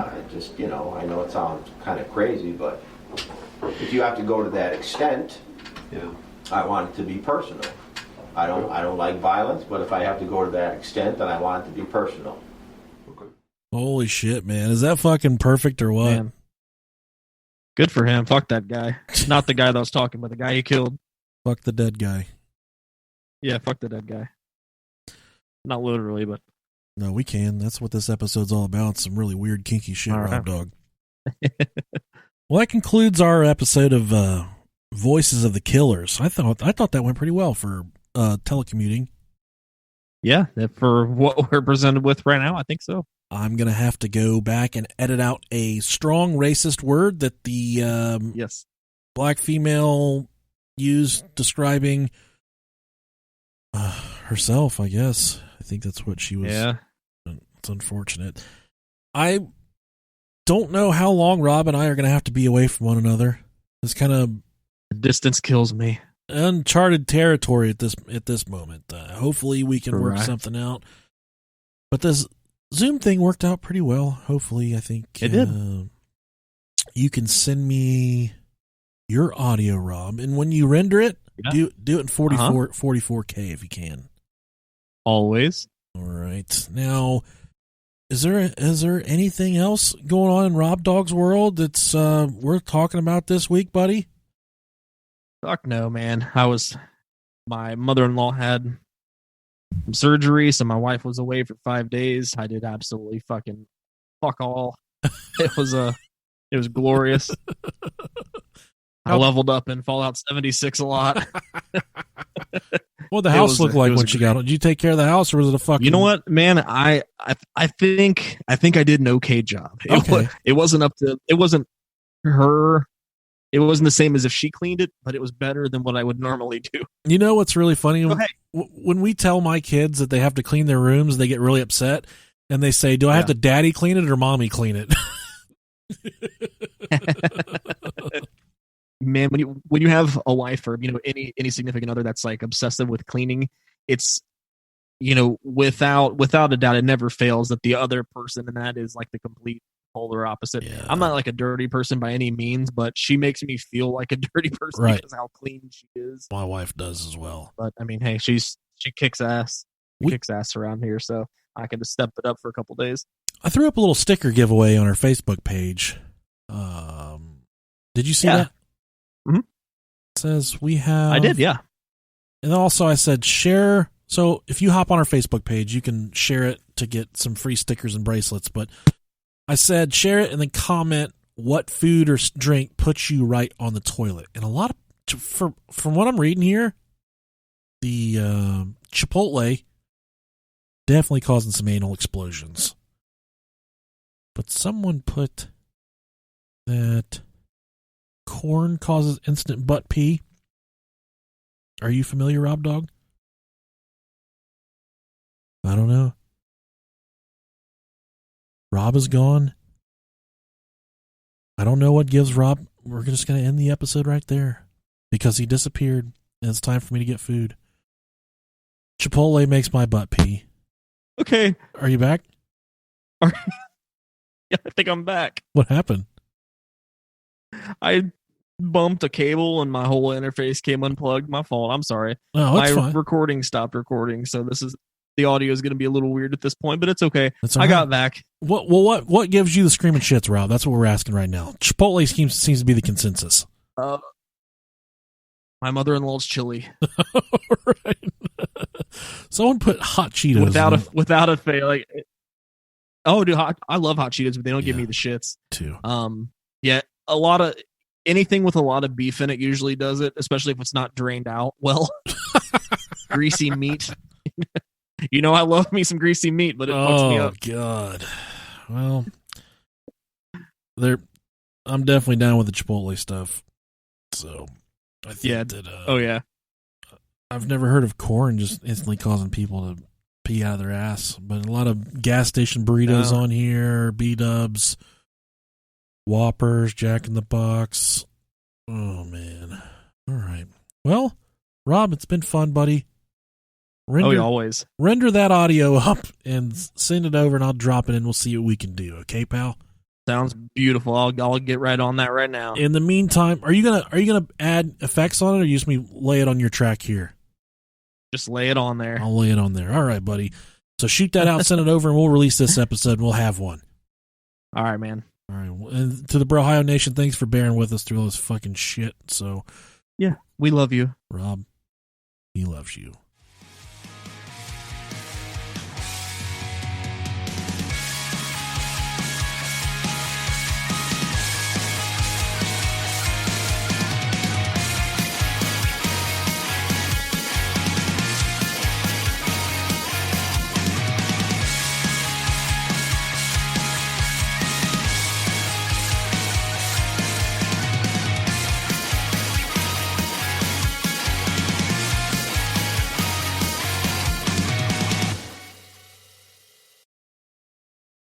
Yeah, I know it sounds kind of crazy, but if you have to go to that extent, I want it to be personal. I don't like violence, but if I have to go to that extent, then I want it to be personal. Holy shit, man. Is that fucking perfect or what? Man. Good for him. Fuck that guy. Not the guy that was talking, but the guy he killed. Fuck the dead guy. Yeah, fuck the dead guy. Not literally, but... No, we can. That's what this episode's all about. Some really weird, kinky shit, Rob Dog. Well, that concludes our episode of Voices of the Killers. I thought that went pretty well for telecommuting. Yeah, for what we're presented with right now, I think so. I'm going to have to go back and edit out a strong racist word that the black female used describing herself, I guess. I think that's what she was. Yeah. It's unfortunate. I don't know how long Rob and I are going to have to be away from one another. It's kind of... Distance kills me. Uncharted territory at this moment. Hopefully we can work something out. But this Zoom thing worked out pretty well. Hopefully, I think it did. You can send me your audio, Rob, and when you render it, do it in 44K if you can. Always. All right. Now, is there anything else going on in Rob Dog's world that's worth talking about this week, buddy? Fuck no, man. My mother-in-law had some surgery, so my wife was away for 5 days. I did absolutely fucking fuck all. It was glorious. I leveled up in Fallout 76 a lot. What the house looked like when she got it? Did you take care of the house, or was it a fucking... You know what, man? I think I did an okay job. It wasn't her. It wasn't the same as if she cleaned it, but it was better than what I would normally do. You know what's really funny? When we tell my kids that they have to clean their rooms, they get really upset, and they say, do I have to daddy clean it or mommy clean it? Man, when you have a wife or any significant other that's like obsessive with cleaning, it's without a doubt, it never fails that the other person in that is like the complete polar opposite. Yeah. I'm not like a dirty person by any means, but she makes me feel like a dirty person Right. because how clean she is. My wife does as well. But I mean, hey, she kicks ass. She kicks ass around here, so I can just step it up for a couple days. I threw up a little sticker giveaway on our Facebook page. Did you see that? Mm-hmm. It says we have. I did, yeah. And also I said share. So if you hop on our Facebook page, you can share it to get some free stickers and bracelets. But I said share it and then comment what food or drink puts you right on the toilet. And a lot of, from what I'm reading here, the Chipotle definitely causing some anal explosions. But someone put that corn causes instant butt pee. Are you familiar, Rob Dog? I don't know. Rob is gone. I don't know what gives Rob. We're just going to end the episode right there because he disappeared and it's time for me to get food. Chipotle makes my butt pee. Okay. Are you back? Yeah, I think I'm back. What happened? I bumped a cable and my whole interface came unplugged. My fault. I'm sorry. Oh, it's my fine. recording stopped recording, so the audio is going to be a little weird at this point, but it's okay. I got back. What gives you the screaming shits, Rob? That's what we're asking right now. Chipotle seems to be the consensus. My mother-in-law's chili. Right. Someone put hot Cheetos without a fail. Like, oh, dude, I love hot Cheetos, but they don't give me the shits too. Yeah, a lot of anything with a lot of beef in it usually does it, especially if it's not drained out well. Greasy meat. You know, I love me some greasy meat, but it fucks me up. Oh God. Well, I'm definitely down with the Chipotle stuff. So, I think that. Oh yeah. I've never heard of corn just instantly causing people to pee out of their ass, but a lot of gas station burritos on here, B-dubs, Whoppers, Jack in the Box. Oh man. All right. Well, Rob, it's been fun, buddy. Always. Render that audio up and send it over, and I'll drop it in. We'll see what we can do. Okay, pal? Sounds beautiful. I'll get right on that right now. In the meantime, are you gonna add effects on it, or you just me lay it on your track here? Just lay it on there. I'll lay it on there. All right, buddy. So shoot that out, send it over, and we'll release this episode. We'll have one. All right, man. All right. And to the Brohio Nation, thanks for bearing with us through all this fucking shit. So, yeah, we love you, Rob. He loves you.